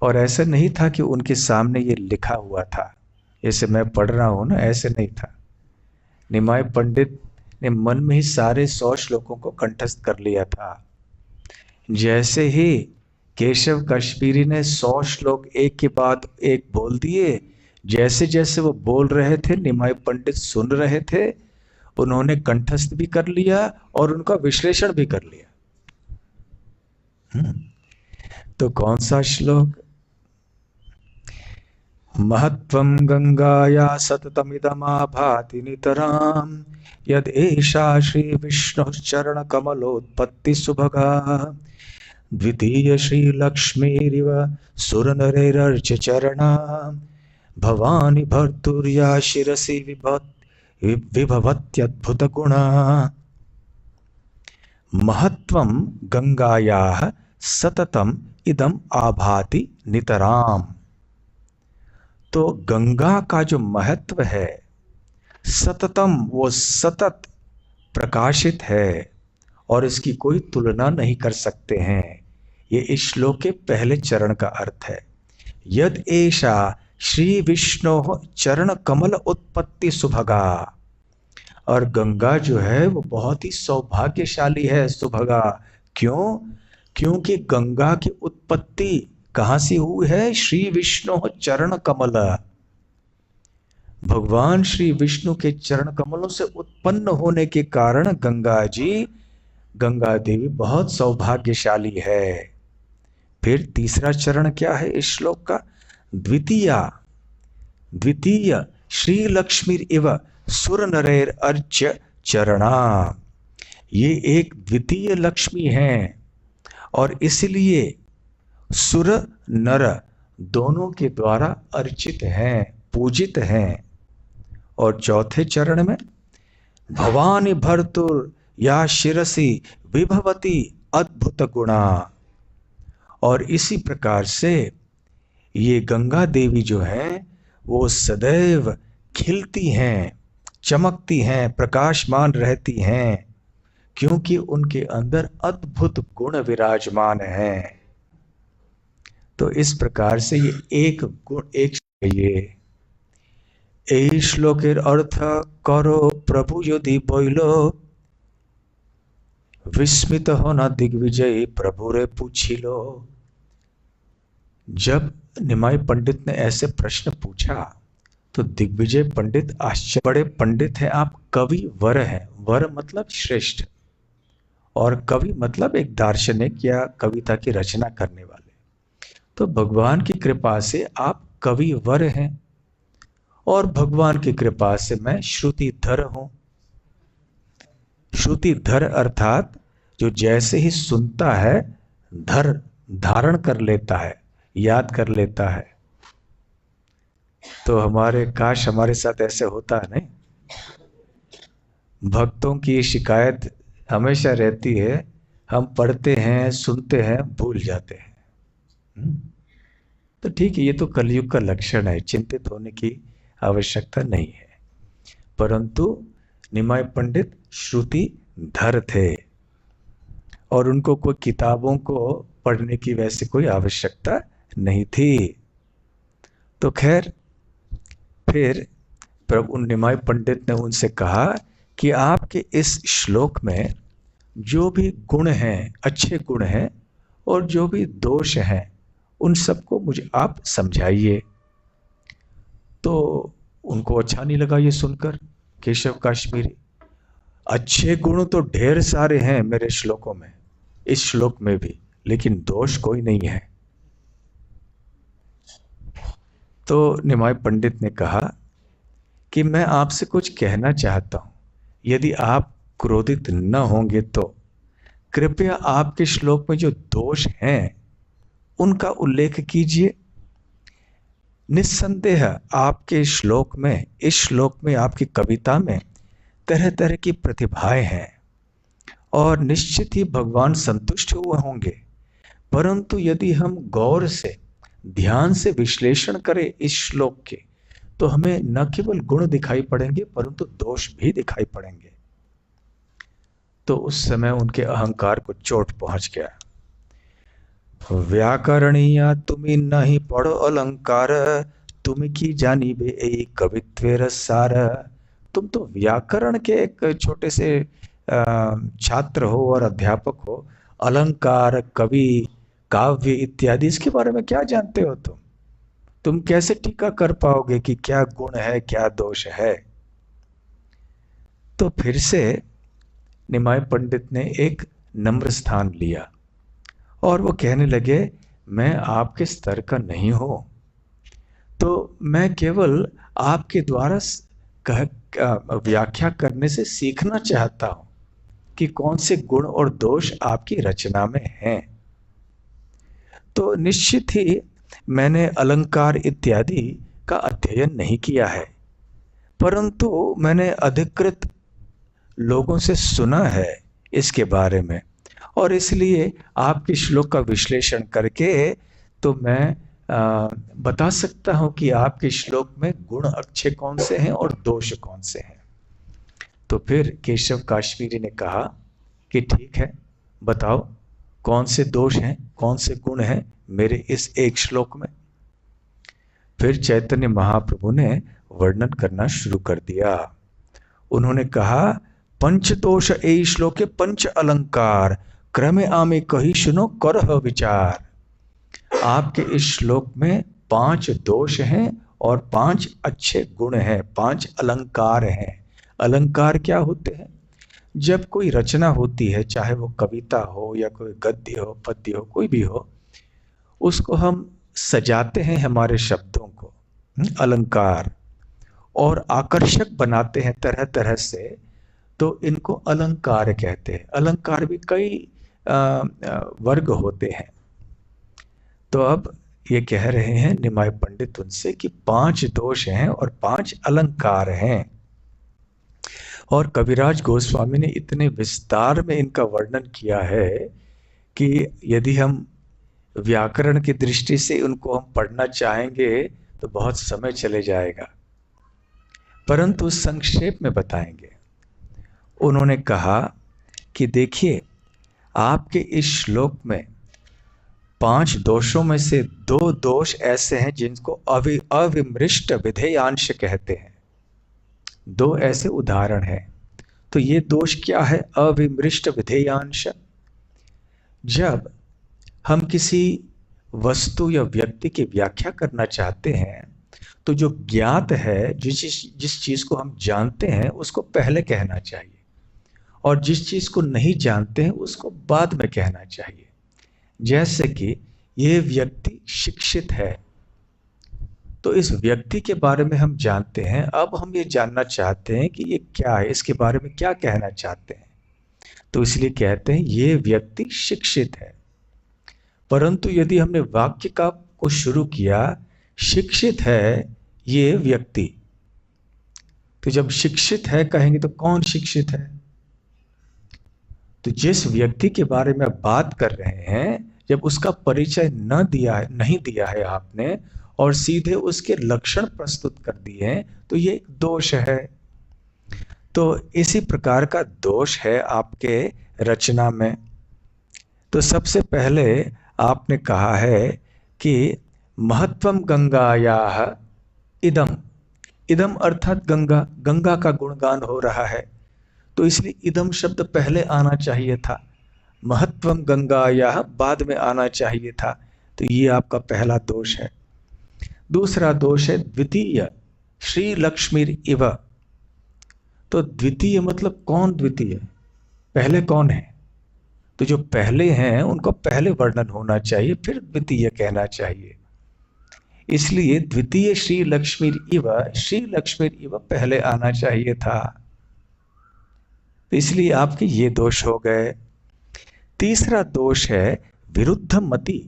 और ऐसा नहीं था कि उनके सामने ये लिखा हुआ था, जैसे मैं पढ़ रहा हूं ना, ऐसे नहीं था। निमाय पंडित ने मन में ही सारे 100 श्लोकों को कंठस्थ कर लिया था। जैसे ही केशव कश्मीरी ने 100 श्लोक एक के बाद एक बोल दिए, जैसे जैसे वो बोल रहे थे निमाय पंडित सुन रहे थे, उन्होंने कंठस्थ भी कर लिया और उनका विश्लेषण भी कर लिया। तो कौन सा श्लोक, महत्वं गंगाया सततमिदमाभाति नितराम, यद एषा श्री विष्णु चरण कमलोत्पत्ति सुभगा, द्वितीय श्री लक्ष्मीरिव सुरनरेरर्च चरणा, भवानी भर्तुर्या शिरसि विभवत्यद्भुत गुणा। महत्वं गंगायाः सततम इदम आभाति नितराम। तो गंगा का जो महत्व है, सततम, वो सतत प्रकाशित है और इसकी कोई तुलना नहीं कर सकते हैं। ये इस श्लोक के पहले चरण का अर्थ है। यद एषा श्री विष्णु चरण कमल उत्पत्ति सुभगा, और गंगा जो है वो बहुत ही सौभाग्यशाली है, सुभगा। क्यों? क्योंकि गंगा की उत्पत्ति कहां से हुई है? श्री विष्णु चरण कमल। भगवान श्री विष्णु के चरण कमलों से उत्पन्न होने के कारण गंगा देवी बहुत सौभाग्यशाली है। फिर तीसरा चरण क्या है इस श्लोक का? द्वितीय श्री लक्ष्मी इव सुर नरेर अर्च्य चरणा। ये एक द्वितीय लक्ष्मी है और इसलिए सुर नर दोनों के द्वारा अर्चित हैं, पूजित हैं। और चौथे चरण में भवानी भर्तुर या शिरसी विभवती अद्भुत गुणा। और इसी प्रकार से ये गंगा देवी जो है वो सदैव खिलती हैं, चमकती हैं, प्रकाशमान रहती हैं, क्योंकि उनके अंदर अद्भुत गुण विराजमान हैं। तो इस प्रकार से ये एक गुण এই শ্লোকের अर्थ करो प्रभु यदि बोलो विस्मित होना दिग्विजय प्रभु रे पूछिलो। जब निमाई पंडित ने ऐसे प्रश्न पूछा तो दिग्विजय पंडित आश्चर्य, बड़े पंडित हैं आप, कवि वर हैं, वर मतलब श्रेष्ठ और कवि मतलब एक दार्शनिक या कविता की रचना करने वाले। तो भगवान की कृपा से आप कवि वर हैं और भगवान की कृपा से मैं श्रुतिधर हूं। श्रुतिधर अर्थात जो जैसे ही सुनता है धारण कर लेता है, याद कर लेता है। तो काश हमारे साथ ऐसे होता है नहीं। भक्तों की शिकायत हमेशा रहती है, हम पढ़ते हैं, सुनते हैं, भूल जाते हैं। तो ठीक है, ये तो कलयुग का लक्षण है, चिंतित होने की आवश्यकता नहीं है। परंतु निमाई पंडित श्रुतिधर थे और उनको कोई किताबों को पढ़ने की वैसे कोई आवश्यकता नहीं थी। तो खैर फिर प्रभु निमाई पंडित ने उनसे कहा कि आपके इस श्लोक में जो भी गुण हैं, अच्छे गुण हैं, और जो भी दोष हैं, उन सबको मुझे आप समझाइए। तो उनको अच्छा नहीं लगा ये सुनकर केशव काश्मीरी। अच्छे गुण तो ढेर सारे हैं मेरे श्लोकों में, इस श्लोक में भी, लेकिन दोष कोई नहीं है। तो निमाई पंडित ने कहा कि मैं आपसे कुछ कहना चाहता हूं, यदि आप क्रोधित न होंगे तो कृपया आपके श्लोक में जो दोष हैं उनका उल्लेख कीजिए। निस्संदेह आपके श्लोक में, इस श्लोक में, आपकी कविता में तरह तरह की प्रतिभाएं हैं और निश्चित ही भगवान संतुष्ट हुए होंगे। परंतु यदि हम गौर से, ध्यान से विश्लेषण करें इस श्लोक के, तो हमें न केवल गुण दिखाई पड़ेंगे परंतु दोष भी दिखाई पड़ेंगे। तो उस समय उनके अहंकार को चोट पहुंच गया। व्याकरणीय तुम्हें नहीं पढ़ो अलंकार, तुम की जानी बे एक कवित्वेर सार। तुम तो व्याकरण के एक छोटे से छात्र हो और अध्यापक हो, अलंकार, कवि, काव्य इत्यादि इसके बारे में क्या जानते हो? तुम कैसे टीका कर पाओगे कि क्या गुण है, क्या दोष है? तो फिर से निमाई पंडित ने एक नम्र स्थान लिया और वो कहने लगे, मैं आपके स्तर का नहीं हूं, तो मैं केवल आपके द्वारा व्याख्या करने से सीखना चाहता हूं कि कौन से गुण और दोष आपकी रचना में हैं। तो निश्चित ही मैंने अलंकार इत्यादि का अध्ययन नहीं किया है, परंतु मैंने अधिकृत लोगों से सुना है इसके बारे में, और इसलिए आपके श्लोक का विश्लेषण करके तो मैं बता सकता हूं कि आपके श्लोक में गुण अच्छे कौन से हैं और दोष कौन से हैं। तो फिर केशव काश्मीरी ने कहा कि ठीक है, बताओ कौन से दोष हैं, कौन से गुण हैं मेरे इस एक श्लोक में। फिर चैतन्य महाप्रभु ने वर्णन करना शुरू कर दिया। उन्होंने कहा, पंच दोष ए श्लोके पंच अलंकार, क्रमे आमे कही सुनो करह विचार। आपके इस श्लोक में 5 दोष हैं और 5 अच्छे गुण हैं, 5 अलंकार हैं। अलंकार क्या होते हैं? जब कोई रचना होती है, चाहे वो कविता हो या कोई गद्य हो, पद्य हो, कोई भी हो, उसको हम सजाते हैं हमारे शब्दों को, अलंकार, और आकर्षक बनाते हैं तरह तरह से, तो इनको अलंकार कहते हैं। अलंकार भी कई वर्ग होते हैं। तो अब ये कह रहे हैं निमाय पंडित उनसे कि 5 दोष हैं और 5 अलंकार हैं। और कविराज गोस्वामी ने इतने विस्तार में इनका वर्णन किया है कि यदि हम व्याकरण की दृष्टि से उनको हम पढ़ना चाहेंगे तो बहुत समय चले जाएगा, परंतु संक्षेप में बताएंगे। उन्होंने कहा कि देखिए, आपके इस श्लोक में 5 दोषों में से 2 दोष ऐसे हैं जिनको अविमृष्ट विधेयांश कहते हैं। 2 ऐसे उदाहरण हैं। तो ये दोष क्या है? अविमृष्ट विधेयांश। जब हम किसी वस्तु या व्यक्ति की व्याख्या करना चाहते हैं तो जो ज्ञात है, जिस चीज को हम जानते हैं उसको पहले कहना चाहिए, और जिस चीज को नहीं जानते हैं उसको बाद में कहना चाहिए। जैसे कि ये व्यक्ति शिक्षित है, तो इस व्यक्ति के बारे में हम जानते हैं, अब हम ये जानना चाहते हैं कि ये क्या है, इसके बारे में क्या कहना चाहते हैं, तो इसलिए कहते हैं ये व्यक्ति शिक्षित है। परंतु यदि हमने वाक्य को शुरू किया शिक्षित है ये व्यक्ति, तो जब शिक्षित है कहेंगे तो कौन शिक्षित है? तो जिस व्यक्ति के बारे में बात कर रहे हैं, जब उसका परिचय नहीं दिया है आपने, और सीधे उसके लक्षण प्रस्तुत कर दिए हैं, तो ये एक दोष है। तो इसी प्रकार का दोष है आपके रचना में। तो सबसे पहले आपने कहा है कि महत्वम गंगायाः इदम, इदम अर्थात गंगा, गंगा का गुणगान हो रहा है, तो इसलिए इदम शब्द पहले आना चाहिए था, महत्वम गंगायाः बाद में आना चाहिए था। तो ये आपका पहला दोष है। दूसरा दोष है द्वितीय श्री लक्ष्मीर इव। तो द्वितीय मतलब कौन द्वितीय? पहले कौन है? तो जो पहले हैं उनको पहले वर्णन होना चाहिए, फिर द्वितीय कहना चाहिए। इसलिए द्वितीय श्री लक्ष्मीर इव, श्री लक्ष्मीर इव पहले आना चाहिए था, तो इसलिए आपके ये दोष हो गए। तीसरा दोष है विरुद्ध मति।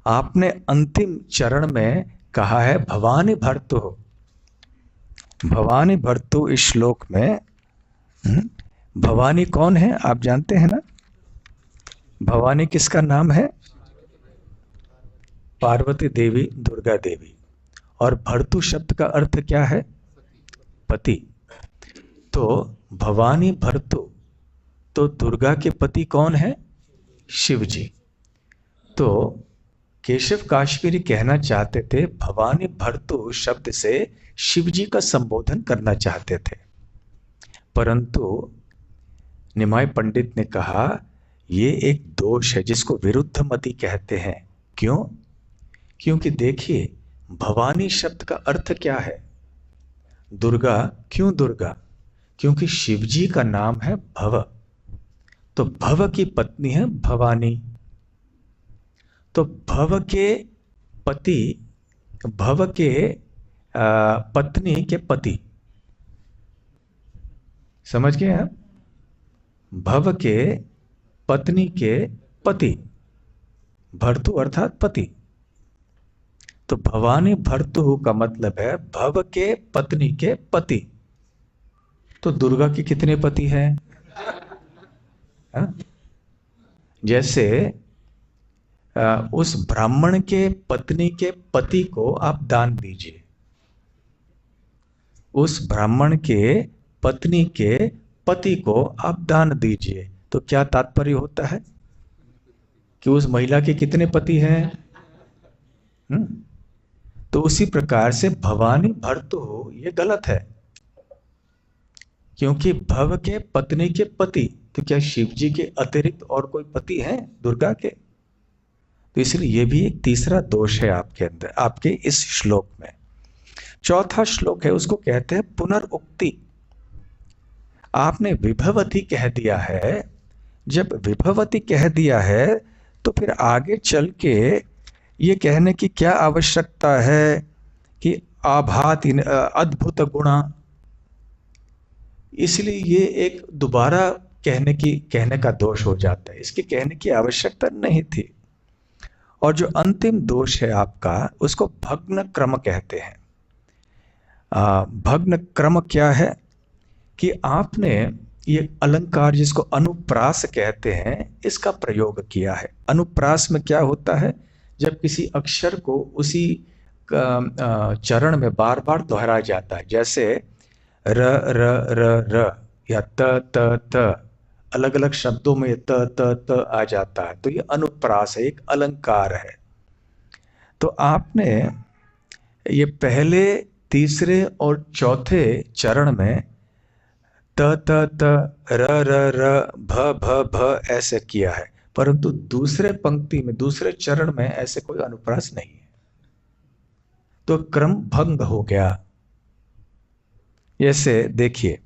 आपने अंतिम चरण में कहा है भवानी भर्तु। भवानी भर्तु इस श्लोक में, भवानी कौन है आप जानते हैं ना? भवानी किसका नाम है? पार्वती देवी, दुर्गा देवी। और भर्तु शब्द का अर्थ क्या है? पति। तो भवानी भर्तु, तो दुर्गा के पति कौन है? शिव जी। तो केशव काश्मीरी कहना चाहते थे, भवानी भर्तु शब्द से शिव जी का संबोधन करना चाहते थे, परंतु निमाय पंडित ने कहा ये एक दोष है जिसको विरुद्ध मति कहते हैं। क्यों? क्योंकि देखिए, भवानी शब्द का अर्थ क्या है? दुर्गा। क्यों दुर्गा? क्योंकि शिव जी का नाम है भव, तो भव की पत्नी है भवानी। तो भव के पति, भव के पत्नी के पति, समझ गए आप? भव के पत्नी के पति, भर्तु अर्थात पति। तो भवानी भर्तु का मतलब है भव के पत्नी के पति। तो दुर्गा के कितने पति हैं? जैसे उस ब्राह्मण के पत्नी के पति को आप दान दीजिए, उस ब्राह्मण के पत्नी के पति को आप दान दीजिए, तो क्या तात्पर्य होता है कि उस महिला के कितने पति हैं? तो उसी प्रकार से भवानी भर्तु ये गलत है, क्योंकि भव के पत्नी के पति, तो क्या शिव जी के अतिरिक्त और कोई पति हैं दुर्गा के? तो इसलिए ये भी एक तीसरा दोष है आपके अंदर, आपके इस श्लोक में। चौथा श्लोक है, उसको कहते हैं पुनरुक्ति। आपने विभवती कह दिया है, जब विभवती कह दिया है तो फिर आगे चल के ये कहने की क्या आवश्यकता है कि आभाति अद्भुत गुणा। इसलिए ये एक दोबारा कहने का दोष हो जाता है, इसके कहने की आवश्यकता नहीं थी। और जो अंतिम दोष है आपका, उसको भग्न क्रम कहते हैं। भग्न क्रम क्या है कि आपने ये अलंकार जिसको अनुप्रास कहते हैं, इसका प्रयोग किया है। अनुप्रास में क्या होता है, जब किसी अक्षर को उसी चरण में बार बार दोहराया जाता है, जैसे र र र र या त त त, अलग अलग शब्दों में त त त आ जाता है, तो ये अनुप्रास है, एक अलंकार है। तो आपने ये पहले, तीसरे और चौथे चरण में त त त, र र र, भ भ भ ऐसे किया है, परंतु दूसरे पंक्ति में, दूसरे चरण में ऐसे कोई अनुप्रास नहीं है, तो क्रम भंग हो गया। जैसे देखिए,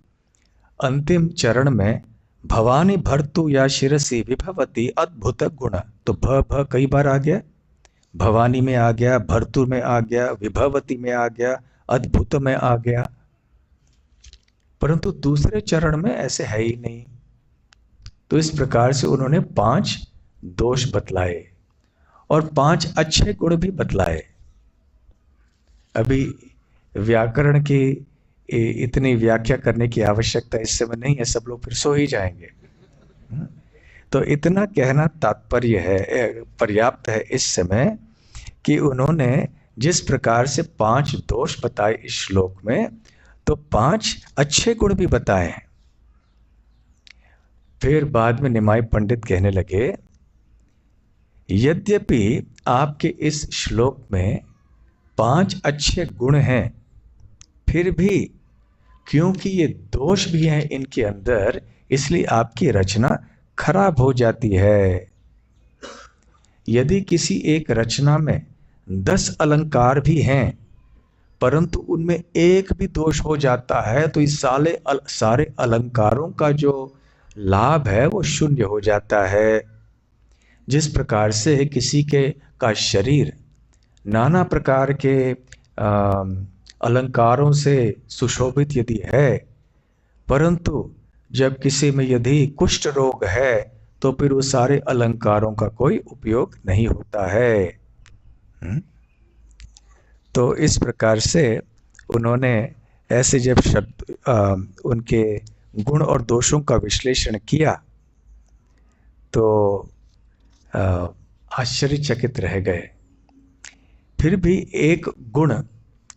अंतिम चरण में भवानी भर्तु या शिरसी विभवती अद्भुत गुण, तो भ भ कई बार आ गया, भवानी में आ गया, भर्तु में आ गया, विभवती में आ गया, अद्भुत में आ गया, परंतु दूसरे चरण में ऐसे है ही नहीं। तो इस प्रकार से उन्होंने 5 दोष बतलाए और 5 अच्छे गुण भी बतलाए। अभी व्याकरण की इतनी व्याख्या करने की आवश्यकता इस समय नहीं है, सब लोग फिर सो ही जाएंगे। तो इतना कहना तात्पर्य है, पर्याप्त है इस समय, कि उन्होंने जिस प्रकार से 5 दोष बताए इस श्लोक में, तो 5 अच्छे गुण भी बताए हैं। फिर बाद में निमाई पंडित कहने लगे, यद्यपि आपके इस श्लोक में 5 अच्छे गुण हैं, फिर भी क्योंकि ये दोष भी हैं इनके अंदर, इसलिए आपकी रचना खराब हो जाती है। यदि किसी एक रचना में 10 अलंकार भी हैं, परंतु उनमें एक भी दोष हो जाता है, तो इस सारे अलंकारों का जो लाभ है वो शून्य हो जाता है। जिस प्रकार से किसी का शरीर नाना प्रकार के अलंकारों से सुशोभित यदि है, परंतु जब किसी में यदि कुष्ठ रोग है, तो फिर वो सारे अलंकारों का कोई उपयोग नहीं होता है। तो इस प्रकार से उन्होंने ऐसे जब शब्द उनके गुण और दोषों का विश्लेषण किया, तो आश्चर्यचकित रह गए। फिर भी एक गुण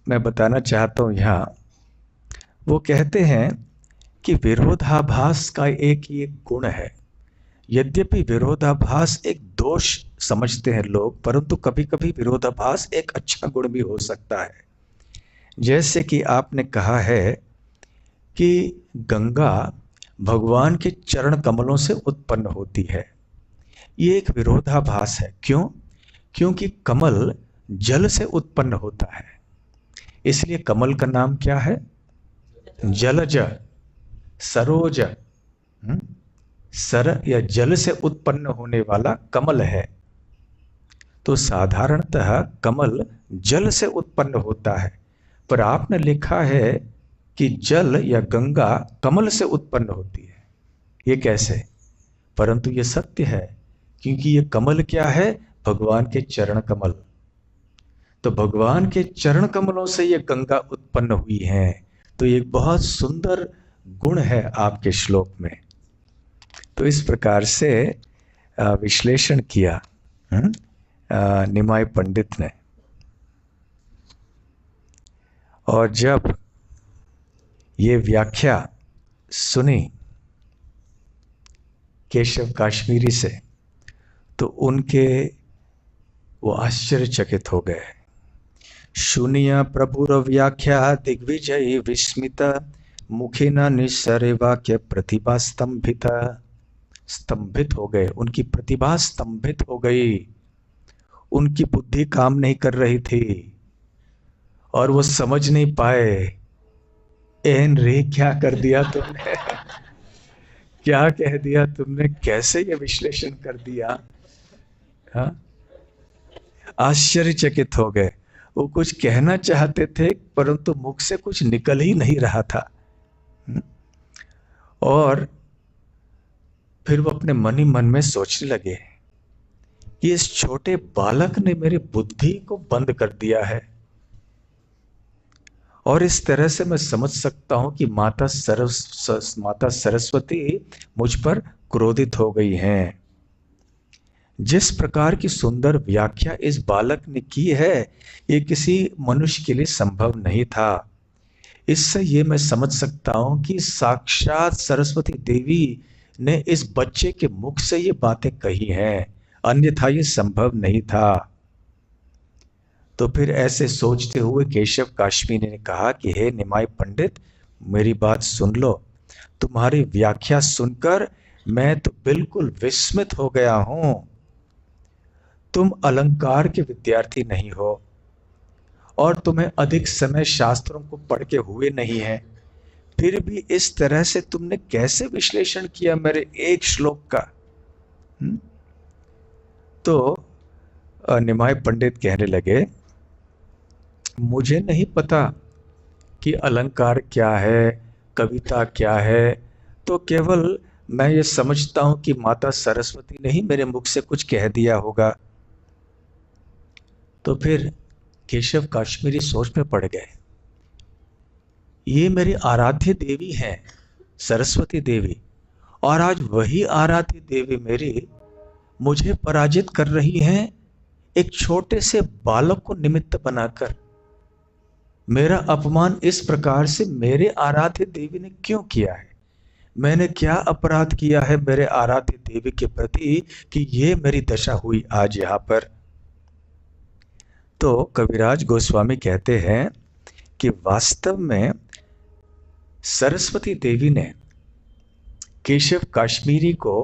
मैं बताना चाहता हूँ यहाँ। वो कहते हैं कि विरोधाभास का एक ही एक गुण है। यद्यपि विरोधाभास एक दोष समझते हैं लोग, परंतु कभी कभी विरोधाभास एक अच्छा गुण भी हो सकता है। जैसे कि आपने कहा है कि गंगा भगवान के चरण कमलों से उत्पन्न होती है, ये एक विरोधाभास है। क्यों? क्योंकि कमल जल से उत्पन्न होता है, इसलिए कमल का नाम क्या है? जलज, सरोज, सर या जल से उत्पन्न होने वाला कमल है। तो साधारणतः कमल जल से उत्पन्न होता है, पर आपने लिखा है कि जल या गंगा कमल से उत्पन्न होती है। ये कैसे? परंतु ये सत्य है, क्योंकि ये कमल क्या है? भगवान के चरण कमल। तो भगवान के चरण कमलों से ये गंगा उत्पन्न हुई है। तो ये बहुत सुंदर गुण है आपके श्लोक में। तो इस प्रकार से विश्लेषण किया निमाई पंडित ने। और जब ये व्याख्या सुनी केशव काश्मीरी से, तो उनके वो आश्चर्यचकित हो गए। शून्य प्रभुर व्याख्या दिग्विजयी विस्मित, मुखिना निस्सरे वाक्य प्रतिभा स्तंभित। स्तंभित हो गए, उनकी प्रतिभा स्तंभित हो गई, उनकी बुद्धि काम नहीं कर रही थी। और वो समझ नहीं पाए, एन रे क्या कर दिया तुमने, क्या कह दिया तुमने, कैसे ये विश्लेषण कर दिया। हाँ, आश्चर्यचकित हो गए। वो कुछ कहना चाहते थे परंतु मुख से कुछ निकल ही नहीं रहा था। और फिर वो अपने मन ही मन में सोचने लगे कि इस छोटे बालक ने मेरी बुद्धि को बंद कर दिया है, और इस तरह से मैं समझ सकता हूं कि माता सरस्वती मुझ पर क्रोधित हो गई हैं। जिस प्रकार की सुंदर व्याख्या इस बालक ने की है, ये किसी मनुष्य के लिए संभव नहीं था। इससे ये मैं समझ सकता हूं कि साक्षात सरस्वती देवी ने इस बच्चे के मुख से ये बातें कही हैं, अन्यथा ये संभव नहीं था। तो फिर ऐसे सोचते हुए केशव काश्मीरी ने कहा कि हे निमाई पंडित, मेरी बात सुन लो। तुम्हारी व्याख्या सुनकर मैं तो बिल्कुल विस्मित हो गया हूं। तुम अलंकार के विद्यार्थी नहीं हो और तुम्हें अधिक समय शास्त्रों को पढ़ के हुए नहीं है, फिर भी इस तरह से तुमने कैसे विश्लेषण किया मेरे एक श्लोक का। तो निमाय पंडित कहने लगे, मुझे नहीं पता कि अलंकार क्या है, कविता क्या है, तो केवल मैं ये समझता हूं कि माता सरस्वती ने ही मेरे मुख से कुछ कह दिया होगा। तो फिर केशव काश्मीरी सोच में पड़ गए, ये मेरी आराध्य देवी है सरस्वती देवी, और आज वही आराध्य देवी मेरी मुझे पराजित कर रही हैं एक छोटे से बालक को निमित्त बनाकर। मेरा अपमान इस प्रकार से मेरे आराध्य देवी ने क्यों किया है? मैंने क्या अपराध किया है मेरे आराध्य देवी के प्रति कि ये मेरी दशा हुई आज यहां पर? तो कविराज गोस्वामी कहते हैं कि वास्तव में सरस्वती देवी ने केशव काश्मीरी को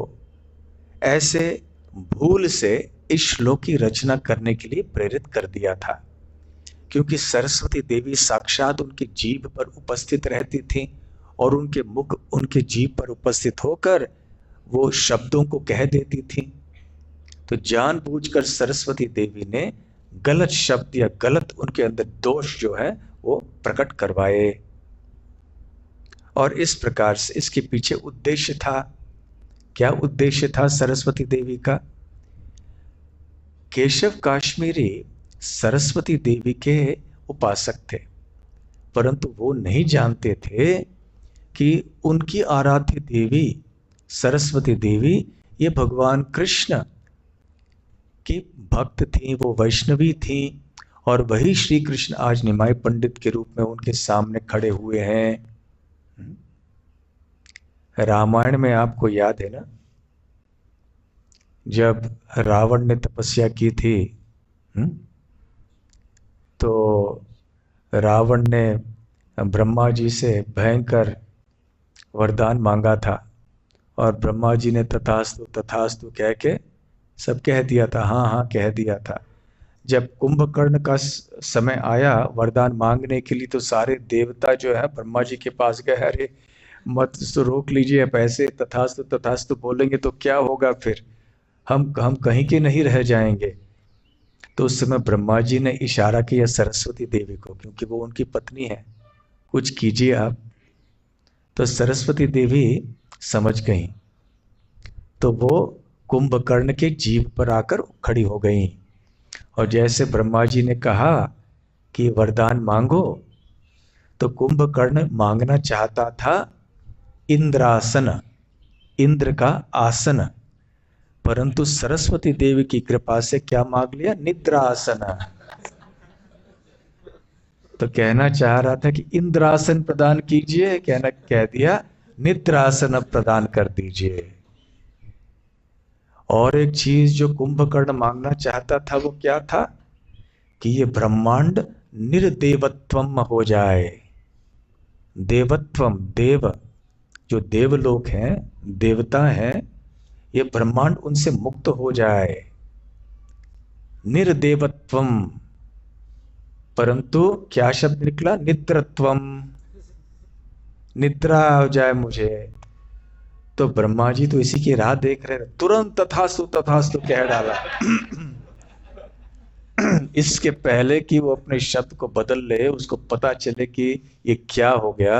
ऐसे भूल से इस श्लोक की रचना करने के लिए प्रेरित कर दिया था, क्योंकि सरस्वती देवी साक्षात उनकी जीभ पर उपस्थित रहती थी और उनके मुख उनके जीभ पर उपस्थित होकर वो शब्दों को कह देती थी। तो जानबूझकर सरस्वती देवी ने गलत शब्द या गलत उनके अंदर दोष जो है वो प्रकट करवाए, और इस प्रकार से इसके पीछे उद्देश्य था। क्या उद्देश्य था सरस्वती देवी का? केशव काश्मीरी सरस्वती देवी के उपासक थे, परंतु वो नहीं जानते थे कि उनकी आराध्य देवी सरस्वती देवी ये भगवान कृष्ण की भक्त थी, वो वैष्णवी थी, और वही श्री कृष्ण आज निमाय पंडित के रूप में उनके सामने खड़े हुए हैं। रामायण में आपको याद है ना, जब रावण ने तपस्या की थी, तो रावण ने ब्रह्मा जी से भयंकर वरदान मांगा था, और ब्रह्मा जी ने तथास्तु तथास्तु कह के सब कह दिया था, हाँ हाँ कह दिया था। जब कुंभकर्ण का समय आया वरदान मांगने के लिए, तो सारे देवता जो है ब्रह्मा जी के पास गए, अरे मत तो रोक लीजिए, अब ऐसे तथास्तु तथास्तु बोलेंगे तो क्या होगा, फिर हम कहीं के नहीं रह जाएंगे। तो उस समय ब्रह्मा जी ने इशारा किया सरस्वती देवी को, क्योंकि वो उनकी पत्नी है, कुछ कीजिए आप। तो सरस्वती देवी समझ गई, तो वो कुंभकर्ण के जीभ पर आकर खड़ी हो गई, और जैसे ब्रह्मा जी ने कहा कि वरदान मांगो, तो कुंभकर्ण मांगना चाहता था इंद्रासन, इंद्र का आसन, परंतु सरस्वती देवी की कृपा से क्या मांग लिया? निद्रासन। तो कहना चाह रहा था कि इंद्रासन प्रदान कीजिए, कह दिया निद्रासन प्रदान कर दीजिए। और एक चीज जो कुंभकर्ण मांगना चाहता था वो क्या था? कि ये ब्रह्मांड निर्देवत्वम हो जाए। देवत्वम, देव जो देवलोक हैं, देवता हैं, ये ब्रह्मांड उनसे मुक्त हो जाए। निर्देवत्वम, परंतु क्या शब्द निकला? निद्रत्वम, निद्रा हो जाए मुझे। तो ब्रह्मा जी तो इसी की राह देख रहे थे, तुरंत तथास्तु कह डाला। इसके पहले कि वो अपने शब्द को बदल ले, उसको पता चले कि ये क्या हो गया,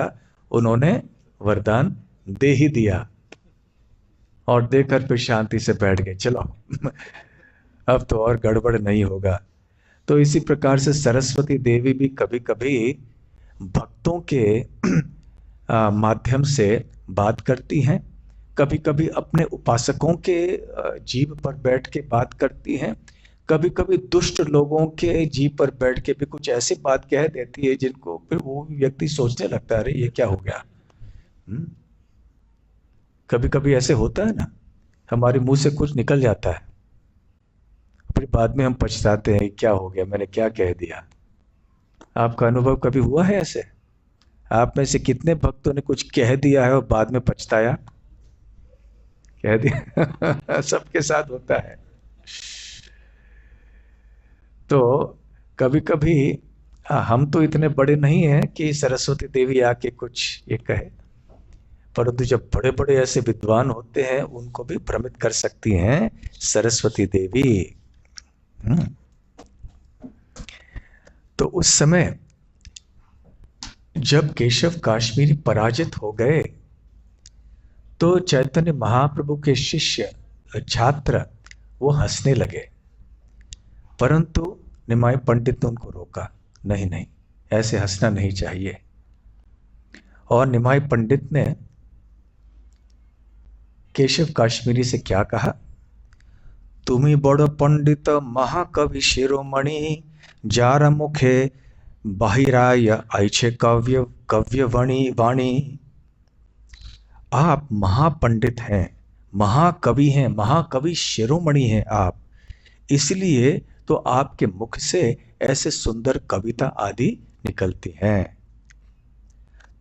उन्होंने वरदान दे ही दिया और देकर फिर शांति से बैठ गए, चलो अब तो और गड़बड़ नहीं होगा। तो इसी प्रकार से सरस्वती देवी भी कभी कभी भक्तों के माध्यम से बात करती हैं, कभी कभी अपने उपासकों के जीभ पर बैठ के बात करती हैं, कभी कभी दुष्ट लोगों के जीभ पर बैठ के भी कुछ ऐसी बात कह देती है जिनको फिर वो व्यक्ति सोचने लगता है, अरे ये क्या हो गया। कभी कभी ऐसे होता है ना, हमारे मुंह से कुछ निकल जाता है, फिर बाद में हम पछताते हैं क्या हो गया, मैंने क्या कह दिया। आपका अनुभव कभी हुआ है ऐसे? आप में से कितने भक्तों ने कुछ कह दिया है और बाद में पछताया? कह दिया सबके साथ होता है। तो कभी कभी हम तो इतने बड़े नहीं हैं कि सरस्वती देवी आके कुछ ये कहे, परंतु जब बड़े बड़े ऐसे विद्वान होते हैं उनको भी भ्रमित कर सकती हैं सरस्वती देवी। तो उस समय जब केशव काश्मीरी पराजित हो गए तो चैतन्य महाप्रभु के शिष्य छात्र वो हंसने लगे, परंतु निमाई पंडित ने उनको रोका, नहीं नहीं ऐसे हंसना नहीं चाहिए। और निमाई पंडित ने केशव काश्मीरी से क्या कहा? तुम्ही बड़ पंडित महाकवि शिरोमणि, जार मुखे बाहिराय आइछे कव्य कव्य वाणी। आप महापंडित हैं, महाकवि हैं, महाकवि शिरोमणि हैं आप, इसलिए तो आपके मुख से ऐसे सुंदर कविता आदि निकलती हैं।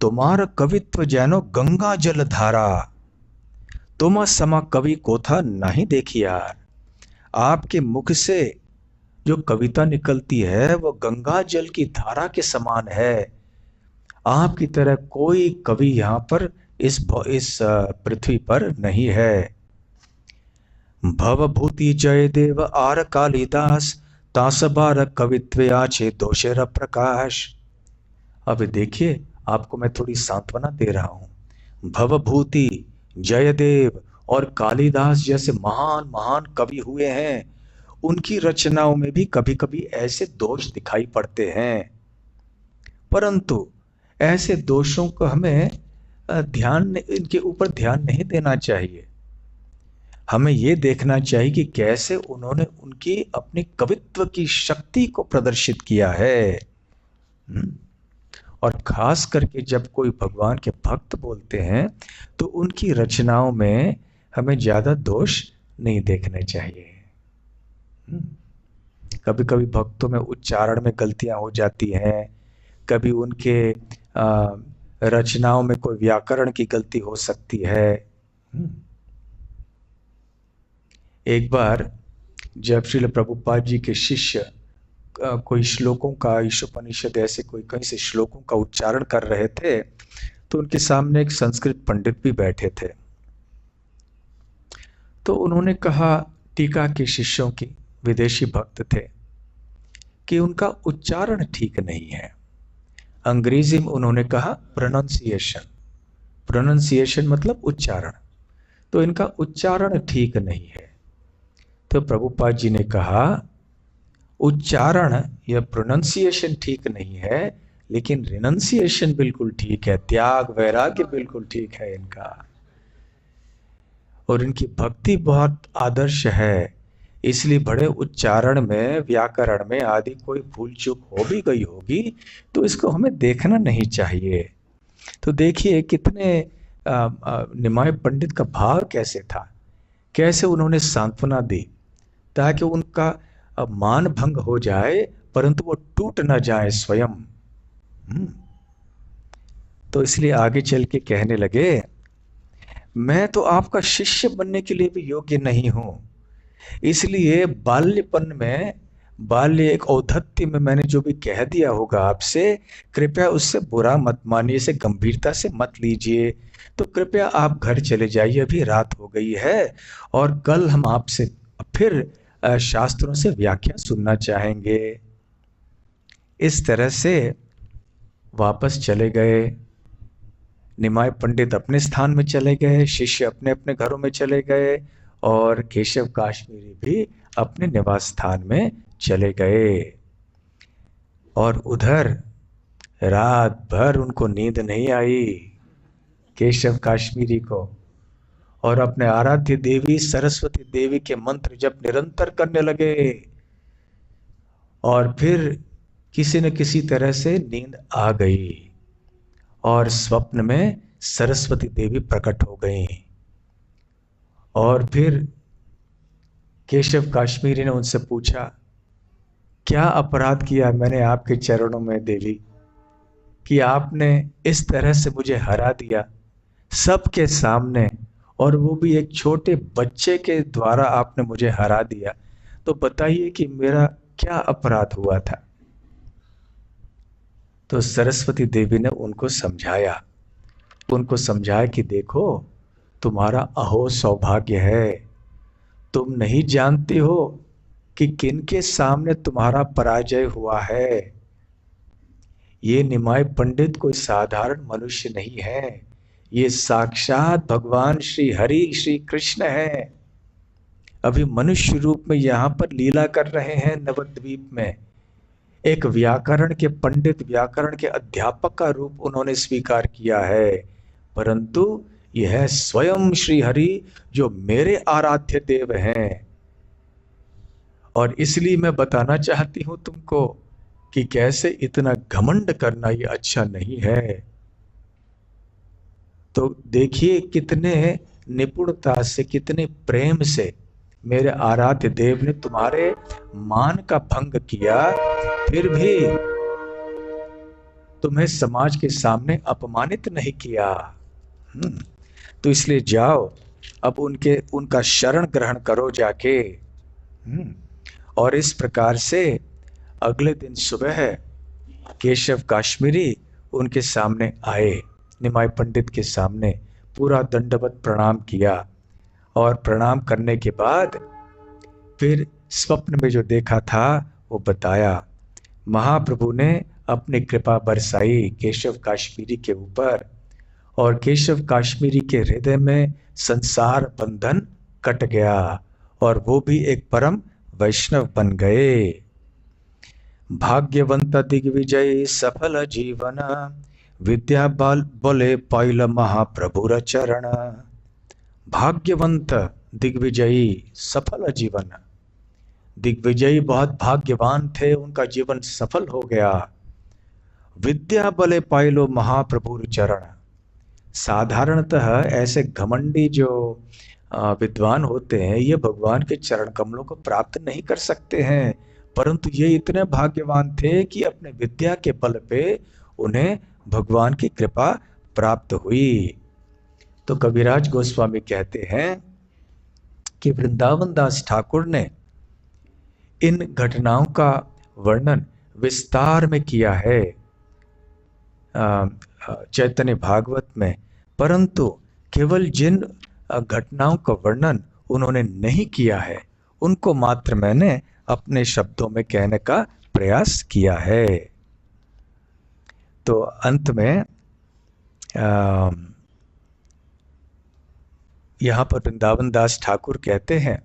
तुम्हारा कवित्व जैनो गंगा जल धारा, तुम समा कवि को था नहीं देखी यार। आपके मुख से जो कविता निकलती है वो गंगा जल की धारा के समान है। आपकी तरह कोई कवि यहाँ पर इस पृथ्वी पर नहीं है। भवभूति जयदेव आर कालिदास, तासबार कवित्व आछे दोषेर प्रकाश। अब देखिए आपको मैं थोड़ी सांत्वना दे रहा हूं। भवभूति, जयदेव और कालिदास जैसे महान महान कवि हुए हैं, उनकी रचनाओं में भी कभी कभी ऐसे दोष दिखाई पड़ते हैं, परंतु ऐसे दोषों को हमें इनके ऊपर ध्यान नहीं देना चाहिए। हमें यह देखना चाहिए कि कैसे उन्होंने उनकी अपनी कवित्व की शक्ति को प्रदर्शित किया है। और खास करके जब कोई भगवान के भक्त बोलते हैं तो उनकी रचनाओं में हमें ज्यादा दोष नहीं देखने चाहिए। कभी कभी भक्तों में उच्चारण में गलतियां हो जाती हैं, कभी उनके रचनाओं में कोई व्याकरण की गलती हो सकती है। एक बार जब श्रील प्रभुपाद जी के शिष्य कोई श्लोकों का, ईशोपनिषद ऐसे कोई कहीं से श्लोकों का उच्चारण कर रहे थे तो उनके सामने एक संस्कृत पंडित भी बैठे थे। तो उन्होंने कहा, टीका के शिष्यों की, विदेशी भक्त थे, कि उनका उच्चारण ठीक नहीं है। अंग्रेजी में उन्होंने कहा प्रोनाउंसिएशन, प्रोनाउंसिएशन मतलब उच्चारण, तो इनका उच्चारण ठीक नहीं है। तो प्रभुपाद जी ने कहा उच्चारण या प्रोनाउंसिएशन ठीक नहीं है, लेकिन रिनंसिएशन बिल्कुल ठीक है, त्याग वैराग्य बिल्कुल ठीक है इनका। और इनकी भक्ति बहुत आदर्श है, इसलिए बड़े उच्चारण में, व्याकरण में आदि कोई भूल चूक हो भी गई होगी तो इसको हमें देखना नहीं चाहिए। तो देखिए कितने निमाय पंडित का भाव कैसे था, कैसे उन्होंने सांत्वना दी ताकि उनका मान भंग हो जाए परंतु वो टूट ना जाए स्वयं। तो इसलिए आगे चल के कहने लगे, मैं तो आपका शिष्य बनने के लिए भी योग्य नहीं हूं, इसलिए बाल्यपन में बाल्य एक औद्धत्य में मैंने जो भी कह दिया होगा आपसे, कृपया उससे बुरा मत मानिए, इसे गंभीरता से मत लीजिए। तो कृपया आप घर चले जाइए, अभी रात हो गई है, और कल हम आपसे फिर शास्त्रों से व्याख्या सुनना चाहेंगे। इस तरह से वापस चले गए। निमाय पंडित अपने स्थान में चले गए, शिष्य अपने अपने घरों में चले गए, और केशव काश्मीरी भी अपने निवास स्थान में चले गए। और उधर रात भर उनको नींद नहीं आई, केशव काश्मीरी को, और अपने आराध्य देवी सरस्वती देवी के मंत्र जप निरंतर करने लगे। और फिर किसी न किसी तरह से नींद आ गई, और स्वप्न में सरस्वती देवी प्रकट हो गईं। और फिर केशव काश्मीरी ने उनसे पूछा, क्या अपराध किया मैंने आपके चरणों में देवी, कि आपने इस तरह से मुझे हरा दिया सबके सामने, और वो भी एक छोटे बच्चे के द्वारा आपने मुझे हरा दिया। तो बताइए कि मेरा क्या अपराध हुआ था। तो सरस्वती देवी ने उनको समझाया कि देखो, तुम्हारा अहो सौभाग्य है, तुम नहीं जानते हो कि किनके सामने तुम्हारा पराजय हुआ है। ये निमाय पंडित कोई साधारण मनुष्य नहीं है, ये साक्षात भगवान श्री हरि श्री कृष्ण है। अभी मनुष्य रूप में यहाँ पर लीला कर रहे हैं नवद्वीप में। एक व्याकरण के पंडित, व्याकरण के अध्यापक का रूप उन्होंने स्वीकार किया है, परंतु यह स्वयं श्री हरि जो मेरे आराध्य देव हैं। और इसलिए मैं बताना चाहती हूं तुमको कि कैसे इतना घमंड करना ये अच्छा नहीं है। तो देखिए कितने निपुणता से, कितने प्रेम से मेरे आराध्य देव ने तुम्हारे मान का भंग किया, फिर भी तुम्हें समाज के सामने अपमानित नहीं किया। तो इसलिए जाओ, अब उनका शरण ग्रहण करो जाके। और इस प्रकार से अगले दिन सुबह केशव काश्मीरी उनके सामने आए, निमाय पंडित के सामने पूरा दंडवत प्रणाम किया। और प्रणाम करने के बाद फिर स्वप्न में जो देखा था वो बताया। महाप्रभु ने अपनी कृपा बरसाई केशव काश्मीरी के ऊपर, और केशव काश्मीरी के हृदय में संसार बंधन कट गया, और वो भी एक परम वैष्णव बन गए। भाग्यवंत दिग्विजय सफल जीवन, विद्या बल बोले पाइल महाप्रभुर चरण। भाग्यवंत दिग्विजयी सफल जीवन, दिग्विजयी बहुत भाग्यवान थे, उनका जीवन सफल हो गया। विद्या बले पाइलो महाप्रभुर चरण। साधारणतः ऐसे घमंडी जो विद्वान होते हैं, ये भगवान के चरण कमलों को प्राप्त नहीं कर सकते हैं, परंतु ये इतने भाग्यवान थे कि अपने विद्या के बल पे उन्हें भगवान की कृपा प्राप्त हुई। तो कविराज गोस्वामी कहते हैं कि वृंदावन दास ठाकुर ने इन घटनाओं का वर्णन विस्तार में किया है चैतन्य भागवत में, परंतु केवल जिन घटनाओं का वर्णन उन्होंने नहीं किया है, उनको मात्र मैंने अपने शब्दों में कहने का प्रयास किया है। तो अंत में यहाँ पर वृंदावन दास ठाकुर कहते हैं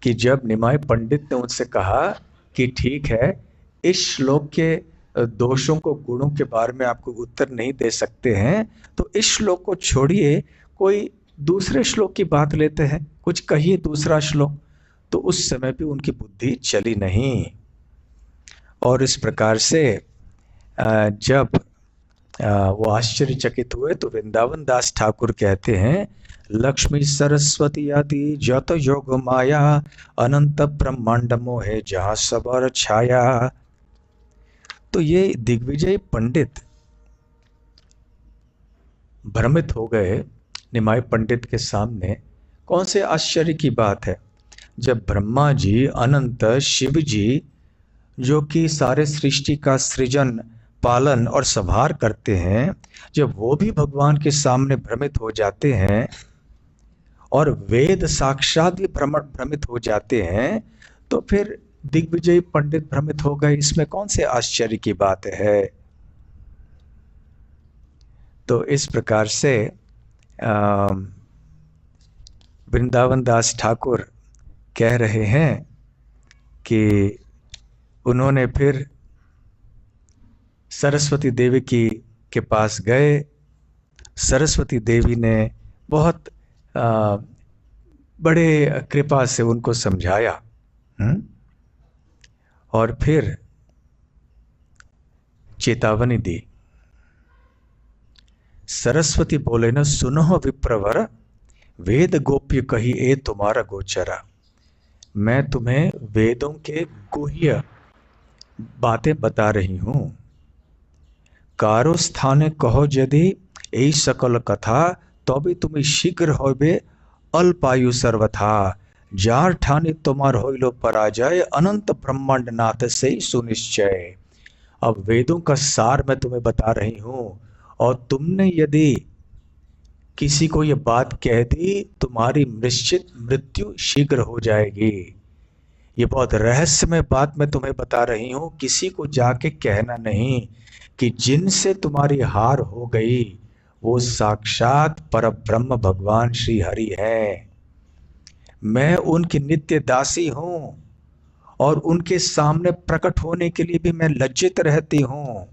कि जब निमाय पंडित ने उनसे कहा कि ठीक है, इस श्लोक के दोषों को, गुणों के बारे में आपको उत्तर नहीं दे सकते हैं, तो इस श्लोक को छोड़िए, कोई दूसरे श्लोक की बात लेते हैं, कुछ कहिए दूसरा श्लोक। तो उस समय भी उनकी बुद्धि चली नहीं। और इस प्रकार से जब वो आश्चर्यचकित हुए तो वृंदावन दास ठाकुर कहते हैं, लक्ष्मी सरस्वती आदि जत योग माया, अनंत ब्रह्मांड मोहे जहां सबर छाया। तो ये दिग्विजय पंडित भ्रमित हो गए निमाय पंडित के सामने। कौन से आश्चर्य की बात है। जब ब्रह्मा जी, अनंत शिव जी, जो कि सारे सृष्टि का सृजन, पालन और संहार करते हैं, जब वो भी भगवान के सामने भ्रमित हो जाते हैं और वेद साक्षात भी भ्रमित हो जाते हैं, तो फिर दिग्विजय पंडित भ्रमित हो गए, इसमें कौन से आश्चर्य की बात है। तो इस प्रकार से वृंदावन दास ठाकुर कह रहे हैं कि उन्होंने फिर सरस्वती देवी के पास गए। सरस्वती देवी ने बहुत बड़े कृपा से उनको समझाया, और फिर चेतावनी दी। सरस्वती बोले न, सुनो विप्रवर, वेद गोप्य कही ए तुम्हारा गोचरा। मैं तुम्हें वेदों के गुह्य बातें बता रही हूं। कारो स्थाने कहो यदि यही सकल कथा, तो भी तुम्हें शीघ्र होबे अल्पायु सर्वथा। जार ठानी तुम्हार होइलो पराजय, अनंत ब्रह्मांड नाथ से ही सुनिश्चय। अब वेदों का सार मैं तुम्हें बता रही हूं, और तुमने यदि किसी को ये बात कह दी, तुम्हारी निश्चित मृत्यु शीघ्र हो जाएगी। ये बहुत रहस्यमय बात मैं तुम्हें बता रही हूं, किसी को जाके कहना नहीं कि जिनसे तुम्हारी हार हो गई वो साक्षात परब्रह्म भगवान श्री हरि है। मैं उनकी नित्य दासी हूं, और उनके सामने प्रकट होने के लिए भी मैं लज्जित रहती हूं।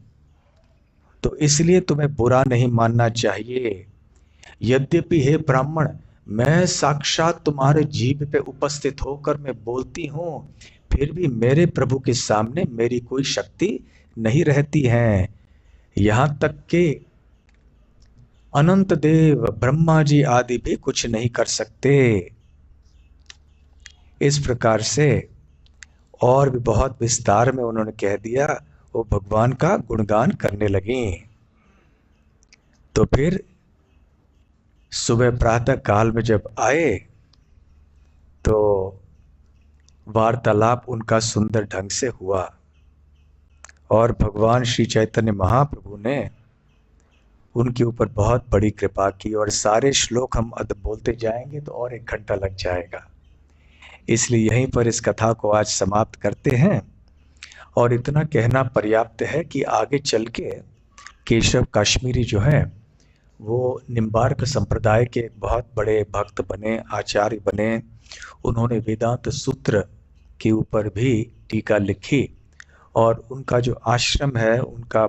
तो इसलिए तुम्हें बुरा नहीं मानना चाहिए। यद्यपि हे ब्राह्मण, मैं साक्षात तुम्हारे जीभ पे उपस्थित होकर मैं बोलती हूं, फिर भी मेरे प्रभु के सामने मेरी कोई शक्ति नहीं रहती है। यहां तक कि अनंत देव ब्रह्मा जी आदि भी कुछ नहीं कर सकते। इस प्रकार से और भी बहुत विस्तार में उन्होंने कह दिया। वो भगवान का गुणगान करने लगी। तो फिर सुबह प्रातः काल में जब आए तो वार्तालाप उनका सुंदर ढंग से हुआ, और भगवान श्री चैतन्य महाप्रभु ने उनके ऊपर बहुत बड़ी कृपा की। और सारे श्लोक हम बोलते जाएंगे तो और 1 घंटा लग जाएगा, इसलिए यहीं पर इस कथा को आज समाप्त करते हैं। और इतना कहना पर्याप्त है कि आगे चल के केशव काश्मीरी जो है वो निम्बार्क संप्रदाय के एक बहुत बड़े भक्त बने, आचार्य बने। उन्होंने वेदांत सूत्र के ऊपर भी टीका लिखी, और उनका जो आश्रम है, उनका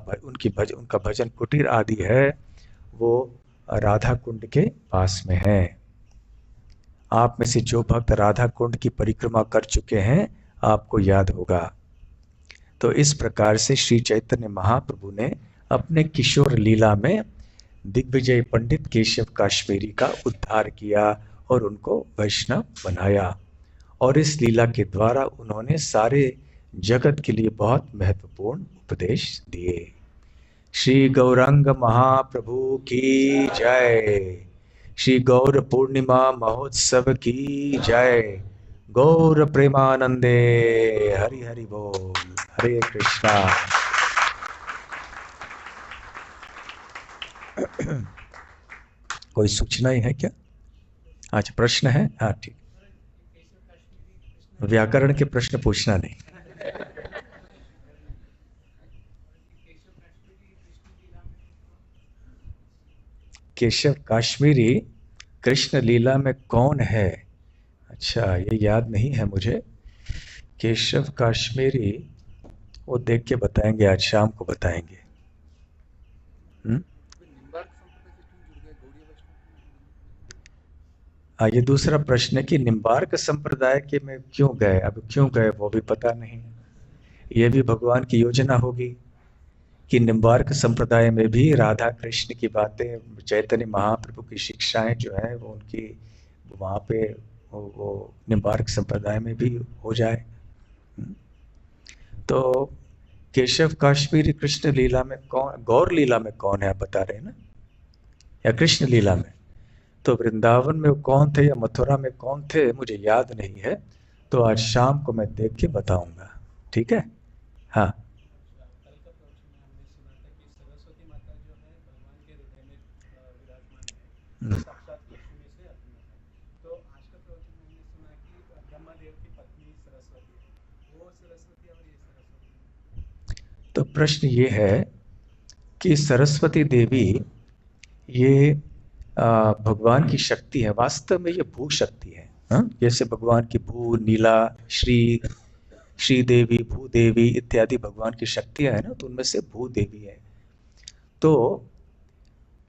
भजन कुटीर आदि है, वो राधा कुंड के पास में है। आप में से जो भक्त राधा कुंड की परिक्रमा कर चुके हैं, आपको याद होगा। तो इस प्रकार से श्री चैतन्य महाप्रभु ने अपने किशोर लीला में दिग्विजय पंडित केशव काश्मीरी का उद्धार किया और उनको वैष्णव बनाया। और इस लीला के द्वारा उन्होंने सारे जगत के लिए बहुत महत्वपूर्ण उपदेश दिए। श्री गौरांग महाप्रभु की जय। श्री गौर पूर्णिमा महोत्सव की जय। गौर प्रेमानंदे हरि हरि बोल। हरे कृष्णा। कोई सूचना ही है क्या? अच्छा, प्रश्न है? हाँ ठीक। व्याकरण के प्रश्न पूछना नहीं। केशव काश्मीरी कृष्ण लीला में कौन है? अच्छा, ये याद नहीं है मुझे। केशव काश्मीरी वो देख के बताएंगे, आज शाम को बताएंगे। ये दूसरा प्रश्न है कि निम्बार्क संप्रदाय के में क्यों गए। अब क्यों गए वो भी पता नहीं। ये भी भगवान की योजना होगी कि निम्बार्क संप्रदाय में भी राधा कृष्ण की बातें, चैतन्य महाप्रभु की शिक्षाएं जो है वो उनकी वहाँ पे वो निम्बार्क संप्रदाय में भी हो जाए। तो केशव काश्मीरी कृष्ण लीला में कौन, गौर लीला में कौन है आप बता रहे हैं ना, या कृष्ण लीला में? तो वृंदावन में कौन थे या मथुरा में कौन थे मुझे याद नहीं है, तो आज शाम को मैं देख के बताऊंगा, ठीक है। हाँ। कल का प्रवचन में हमने सुना था कि सरस्वती माता जो है भगवान के हृदय में विराजमान है, जो हम्म। साक्षात लक्ष्मी में से अभिन्न है। तो आज का प्रवचन में हमने सुना कि ब्रह्मादेव की पत्नी सरस्वती है, वो सरस्वती और ये सरस्वती। तो प्रश्न ये है कि सरस्वती देवी ये भगवान की शक्ति है, वास्तव में ये भू शक्ति है। हाँ? जैसे भगवान की भू, नीला, श्री, श्रीदेवी, भूदेवी इत्यादि भगवान की शक्तियां है ना, तो उनमें से भूदेवी है। तो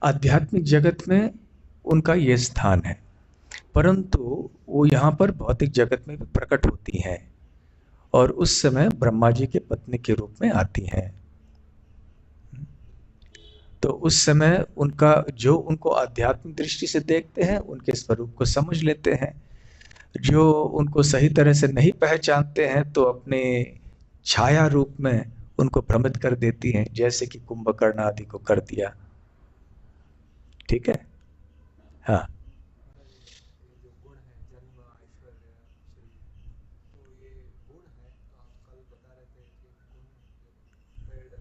आध्यात्मिक जगत में उनका ये स्थान है, परंतु वो यहाँ पर भौतिक जगत में भी प्रकट होती हैं और उस समय ब्रह्मा जी के पत्नी के रूप में आती हैं। तो उस समय उनका जो उनको आध्यात्मिक दृष्टि से देखते हैं उनके स्वरूप को समझ लेते हैं, जो उनको सही तरह से नहीं पहचानते हैं तो अपने छाया रूप में उनको भ्रमित कर देती हैं, जैसे कि कुंभकर्ण आदि को कर दिया। ठीक है। हाँ। ये जो गुण है, जन्म, ऐश्वर्य, श्री, तो ये गुण है। तो आप कल बता रहे थे कि गुण जब पेड़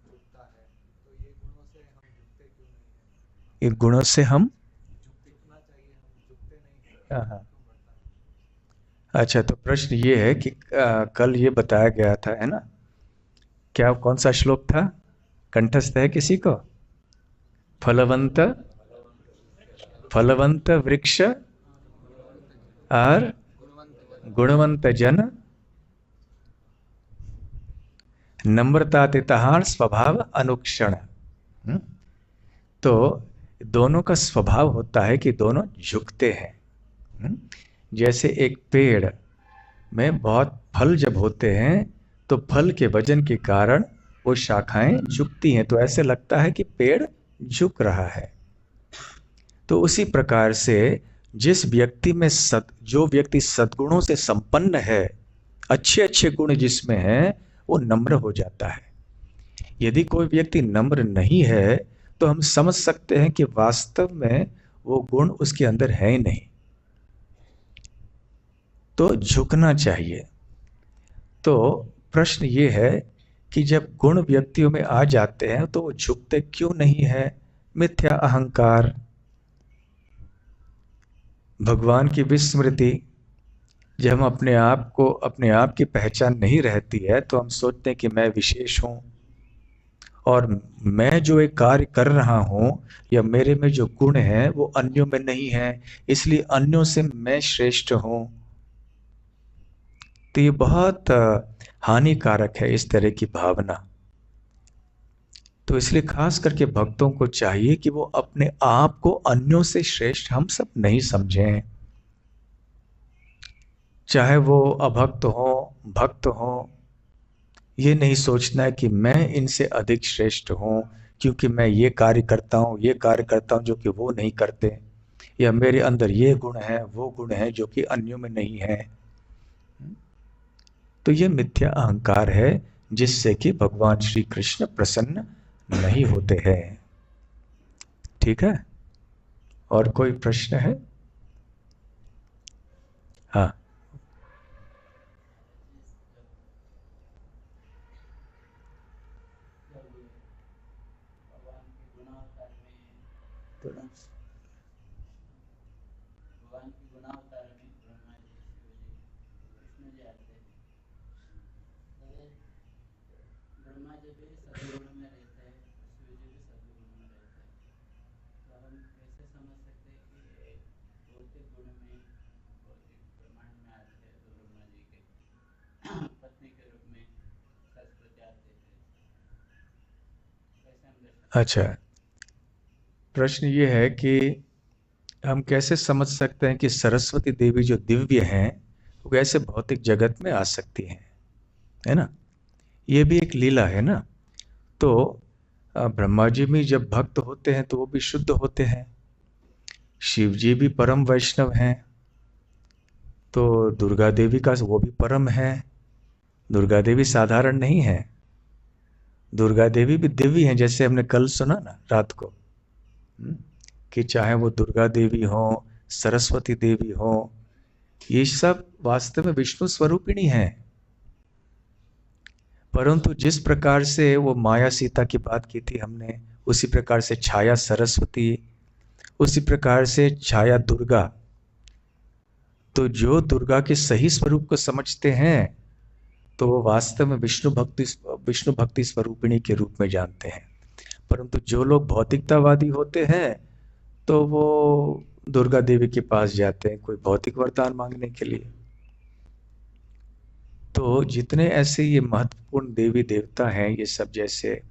झुकता है, तो ये गुणों से हम झुकते क्यों नहीं है? इन गुणों से हम झुकना चाहिए, हम झुकते नहीं हैं, हाँ पेड़ हाँ। क्यों बढ़ता है? अच्छा, तो प्रश्न ये है कि कल ये बताया गया था, है ना, क्या कौन सा श्लोक था, कंठस्थ है किसी को? फलवंत, फलवंत वृक्ष और गुणवंत जन, नम्रता तितहार स्वभाव अनुक्षण। हम्म? तो दोनों का स्वभाव होता है कि दोनों झुकते हैं। जैसे एक पेड़ में बहुत फल जब होते हैं तो फल के वजन के कारण वो शाखाएं झुकती हैं, तो ऐसे लगता है कि पेड़ झुक रहा है। तो उसी प्रकार से जिस व्यक्ति में जो व्यक्ति सद्गुणों से संपन्न है, अच्छे अच्छे गुण जिसमें हैं, वो नम्र हो जाता है। यदि कोई व्यक्ति नम्र नहीं है तो हम समझ सकते हैं कि वास्तव में वो गुण उसके अंदर है ही नहीं। तो झुकना चाहिए। तो प्रश्न ये है कि जब गुण व्यक्तियों में आ जाते हैं तो वो झुकते क्यों नहीं है? मिथ्या अहंकार, भगवान की विस्मृति। जब हम अपने आप की पहचान नहीं रहती है तो हम सोचते हैं कि मैं विशेष हूं और मैं जो एक कार्य कर रहा हूं या मेरे में जो गुण है वो अन्यों में नहीं है, इसलिए अन्यों से मैं श्रेष्ठ हूं। तो ये बहुत हानिकारक है इस तरह की भावना। तो इसलिए खास करके भक्तों को चाहिए कि वो अपने आप को अन्यों से श्रेष्ठ हम सब नहीं समझें, चाहे वो अभक्त हो भक्त हो। ये नहीं सोचना है कि मैं इनसे अधिक श्रेष्ठ हूं क्योंकि मैं ये कार्य करता हूं, ये कार्य करता हूं जो कि वो नहीं करते, या मेरे अंदर ये गुण है वो गुण है जो कि अन्यों में नहीं है। तो ये मिथ्या अहंकार है जिससे कि भगवान श्री कृष्ण प्रसन्न नहीं होते हैं। ठीक है। और कोई प्रश्न है? हाँ। भगवान के गुणावतार में, भगवान के गुणावतार में ब्रह्मा जी, शिव जी, कृष्ण जी आते हैं। ब्रह्मा जी भी सदगुण में रहते हैं, शिव जी भी सदगुण में रहते हैं। तो हम कैसे समझ सकते हैं कि भौतिक गुण में, भौतिक ब्रह्मांड में आते हैं तो ब्रह्मा जी के पत्नी के रूप में सरस्वती आते थे, कैसे हम दर्शन? अच्छा, प्रश्न ये है कि हम कैसे समझ सकते हैं कि सरस्वती देवी जो दिव्य हैं वो कैसे भौतिक जगत में आ सकती हैं, है ना? ये भी एक लीला है ना। तो ब्रह्मा जी भी जब भक्त होते हैं तो वो भी शुद्ध होते हैं, शिव जी भी परम वैष्णव हैं, तो दुर्गा देवी का वो भी परम है। दुर्गा देवी साधारण नहीं है, दुर्गा देवी भी दिव्य हैं, जैसे हमने कल सुना ना रात को। कि चाहे वो दुर्गा देवी हो, सरस्वती देवी हो, ये सब वास्तव में विष्णु स्वरूपिणी है। परंतु जिस प्रकार से वो माया सीता की बात की थी हमने, उसी प्रकार से छाया सरस्वती, उसी प्रकार से छाया दुर्गा। तो जो दुर्गा के सही स्वरूप को समझते हैं तो वो वास्तव में विष्णु भक्ति स्वरूपिणी के रूप में जानते हैं। परंतु जो लोग भौतिकतावादी होते हैं तो वो दुर्गा देवी के पास जाते हैं कोई भौतिक वरदान मांगने के लिए। तो जितने ऐसे ये महत्वपूर्ण देवी देवता हैं, ये सब जैसे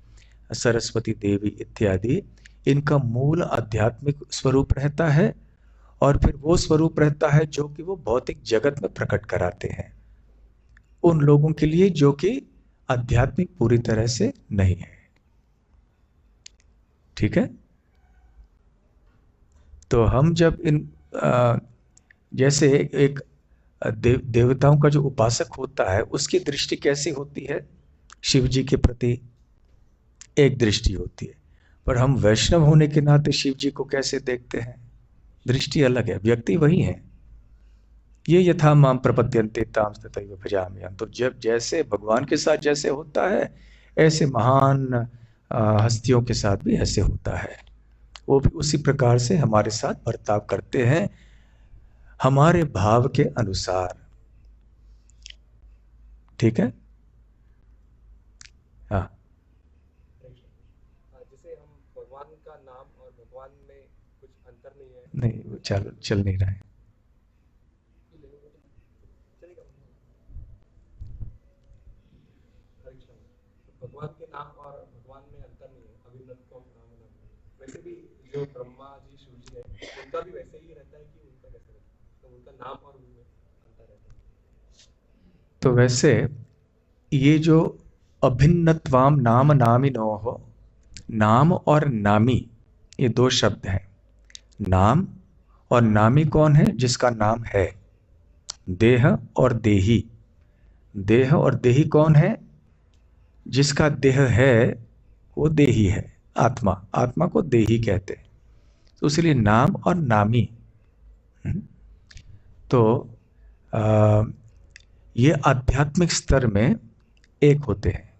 सरस्वती देवी इत्यादि, इनका मूल आध्यात्मिक स्वरूप रहता है और फिर वो स्वरूप रहता है जो कि वो भौतिक जगत में प्रकट कराते हैं उन लोगों के लिए जो कि आध्यात्मिक पूरी तरह से नहीं है। ठीक है। तो हम जब इन जैसे एक देवताओं का जो उपासक होता है उसकी दृष्टि कैसी होती है, शिव जी के प्रति एक दृष्टि होती है, पर हम वैष्णव होने के नाते शिव जी को कैसे देखते हैं, दृष्टि अलग है, व्यक्ति वही है। ये यथा माम प्रपद्यन्ते ताम तथैव भजाम्यहम्। तो जब जैसे भगवान के साथ जैसे होता है ऐसे महान हस्तियों के साथ भी ऐसे होता है, वो भी उसी प्रकार से हमारे साथ बर्ताव करते हैं हमारे भाव के अनुसार। ठीक है। हाँ, जैसे हम भगवान का नाम और भगवान में कुछ अंतर नहीं है। नहीं वो चल नहीं रहा है। चलेगा। भगवान के नाम और भगवान में अंतर नहीं है, अभिन्नत्वम नाम नाम। वैसे भी जो ब्रह्मा जी शिव जी है उनका भी वैसे ही रहता है कि उनका कैसे रहता है, तो उनका नाम और उनमें अंतर रहता है। तो वैसे ये जो अभिन्नत्वाम नाम नामिनो हो, नाम और नामी ये दो शब्द हैं। नाम और नामी कौन है, जिसका नाम है। देह और देही, देह और देही कौन है, जिसका देह है वो देही है, आत्मा, आत्मा को देही कहते हैं। तो इसलिए नाम और नामी। तो ये आध्यात्मिक स्तर में एक होते हैं,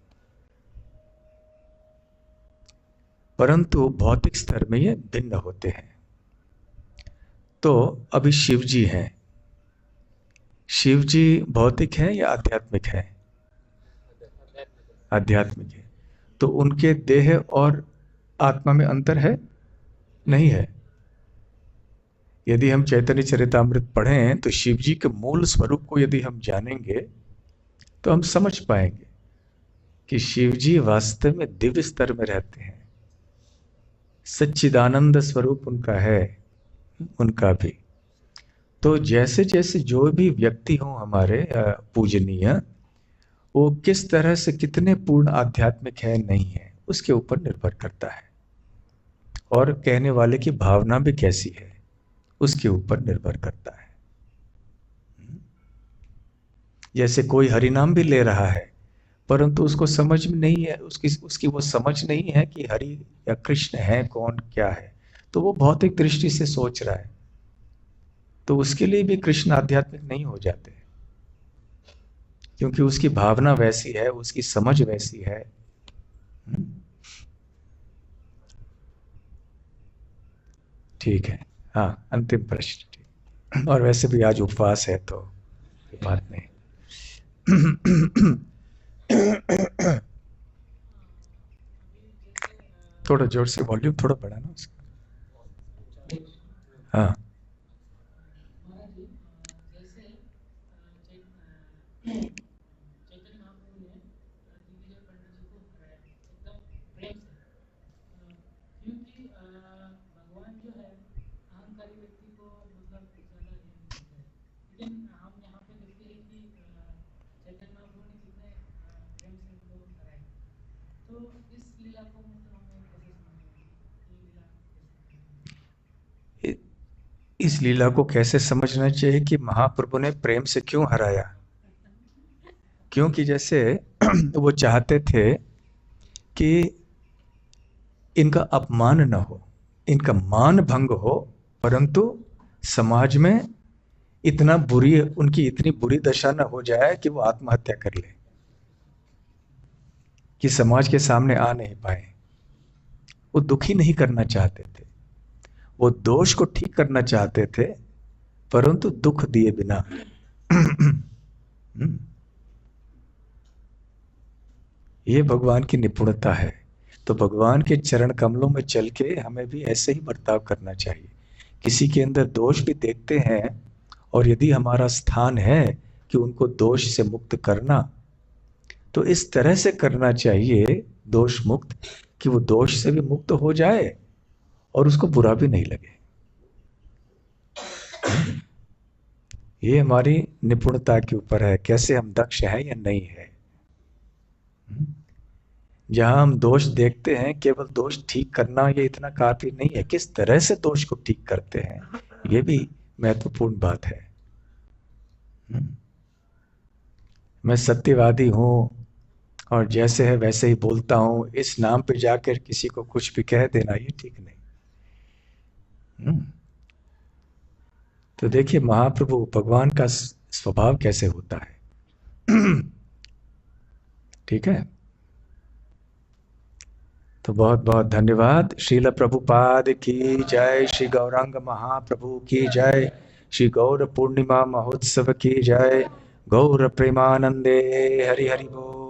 परंतु भौतिक स्तर में ये भिन्न होते हैं। तो अभी शिव जी हैं, शिव जी भौतिक हैं या आध्यात्मिक है, आध्यात्मिक है। तो उनके देह और आत्मा में अंतर है, नहीं है। यदि हम चैतन्य चरितामृत पढ़ें तो शिव जी के मूल स्वरूप को यदि हम जानेंगे तो हम समझ पाएंगे कि शिव जी वास्तव में दिव्य स्तर में रहते हैं, सच्चिदानंद स्वरूप उनका है, उनका भी। तो जैसे जैसे जो भी व्यक्ति हो हमारे पूजनीय, वो किस तरह से कितने पूर्ण आध्यात्मिक है नहीं है उसके ऊपर निर्भर करता है, और कहने वाले की भावना भी कैसी है उसके ऊपर निर्भर करता है। जैसे कोई हरिनाम भी ले रहा है परंतु उसको समझ में नहीं है, उसकी वो समझ नहीं है कि हरि या कृष्ण है कौन क्या है, तो वो भौतिक दृष्टि से सोच रहा है, तो उसके लिए भी कृष्ण आध्यात्मिक नहीं हो जाते, क्योंकि उसकी भावना वैसी है, उसकी समझ वैसी है। ठीक है। हाँ, अंतिम प्रश्न। और वैसे भी आज उपवास है तो कोई बात नहीं। थोड़ा जोर से, वॉल्यूम थोड़ा बढ़ाना उसका। हाँ, महाराज जी, जैसे चैतन्य महाप्रभु ने दिग्विजय पंडित जी को हराया एकदम प्रेम से, क्योंकि भगवान जो है अहंकारी व्यक्ति को मतलब ज़्यादा ये नहीं करते हैं, लेकिन हम यहाँ पे देखते हैं कि चैतन्य महाप्रभु ने कितने प्रेम से उनको हराया। तो इस लीला को मतलब हमें कैसे समझना है, ये लीला कैसे? इस लीला को कैसे समझना चाहिए कि महाप्रभु ने प्रेम से क्यों हराया। क्योंकि जैसे वो चाहते थे कि इनका अपमान न हो, इनका मान भंग हो, परंतु समाज में इतना बुरी, उनकी इतनी बुरी दशा न हो जाए कि वो आत्महत्या कर ले, कि समाज के सामने आ नहीं पाए। वो दुखी नहीं करना चाहते थे, वो दोष को ठीक करना चाहते थे, परंतु दुख दिए बिना। ये भगवान की निपुणता है। तो भगवान के चरण कमलों में चल के हमें भी ऐसे ही बर्ताव करना चाहिए। किसी के अंदर दोष भी देखते हैं, और यदि हमारा स्थान है कि उनको दोष से मुक्त करना, तो इस तरह से करना चाहिए दोष मुक्त, कि वो दोष से भी मुक्त हो जाए और उसको बुरा भी नहीं लगे। ये हमारी निपुणता के ऊपर है, कैसे हम दक्ष हैं या नहीं है। जहां हम दोष देखते हैं, केवल दोष ठीक करना ये इतना काफी नहीं है, किस तरह से दोष को ठीक करते हैं, ये भी महत्वपूर्ण बात है। मैं सत्यवादी हूं और जैसे है वैसे ही बोलता हूं, इस नाम पे जाकर किसी को कुछ भी कह देना, ये ठीक नहीं। तो देखिए महाप्रभु भगवान का स्वभाव कैसे होता है। ठीक है, तो बहुत बहुत धन्यवाद। श्रील प्रभुपाद की जय, श्री गौरांग महाप्रभु की जय, श्री गौर पूर्णिमा महोत्सव की जय, गौर प्रेमानंदे, हरि हरि बोल।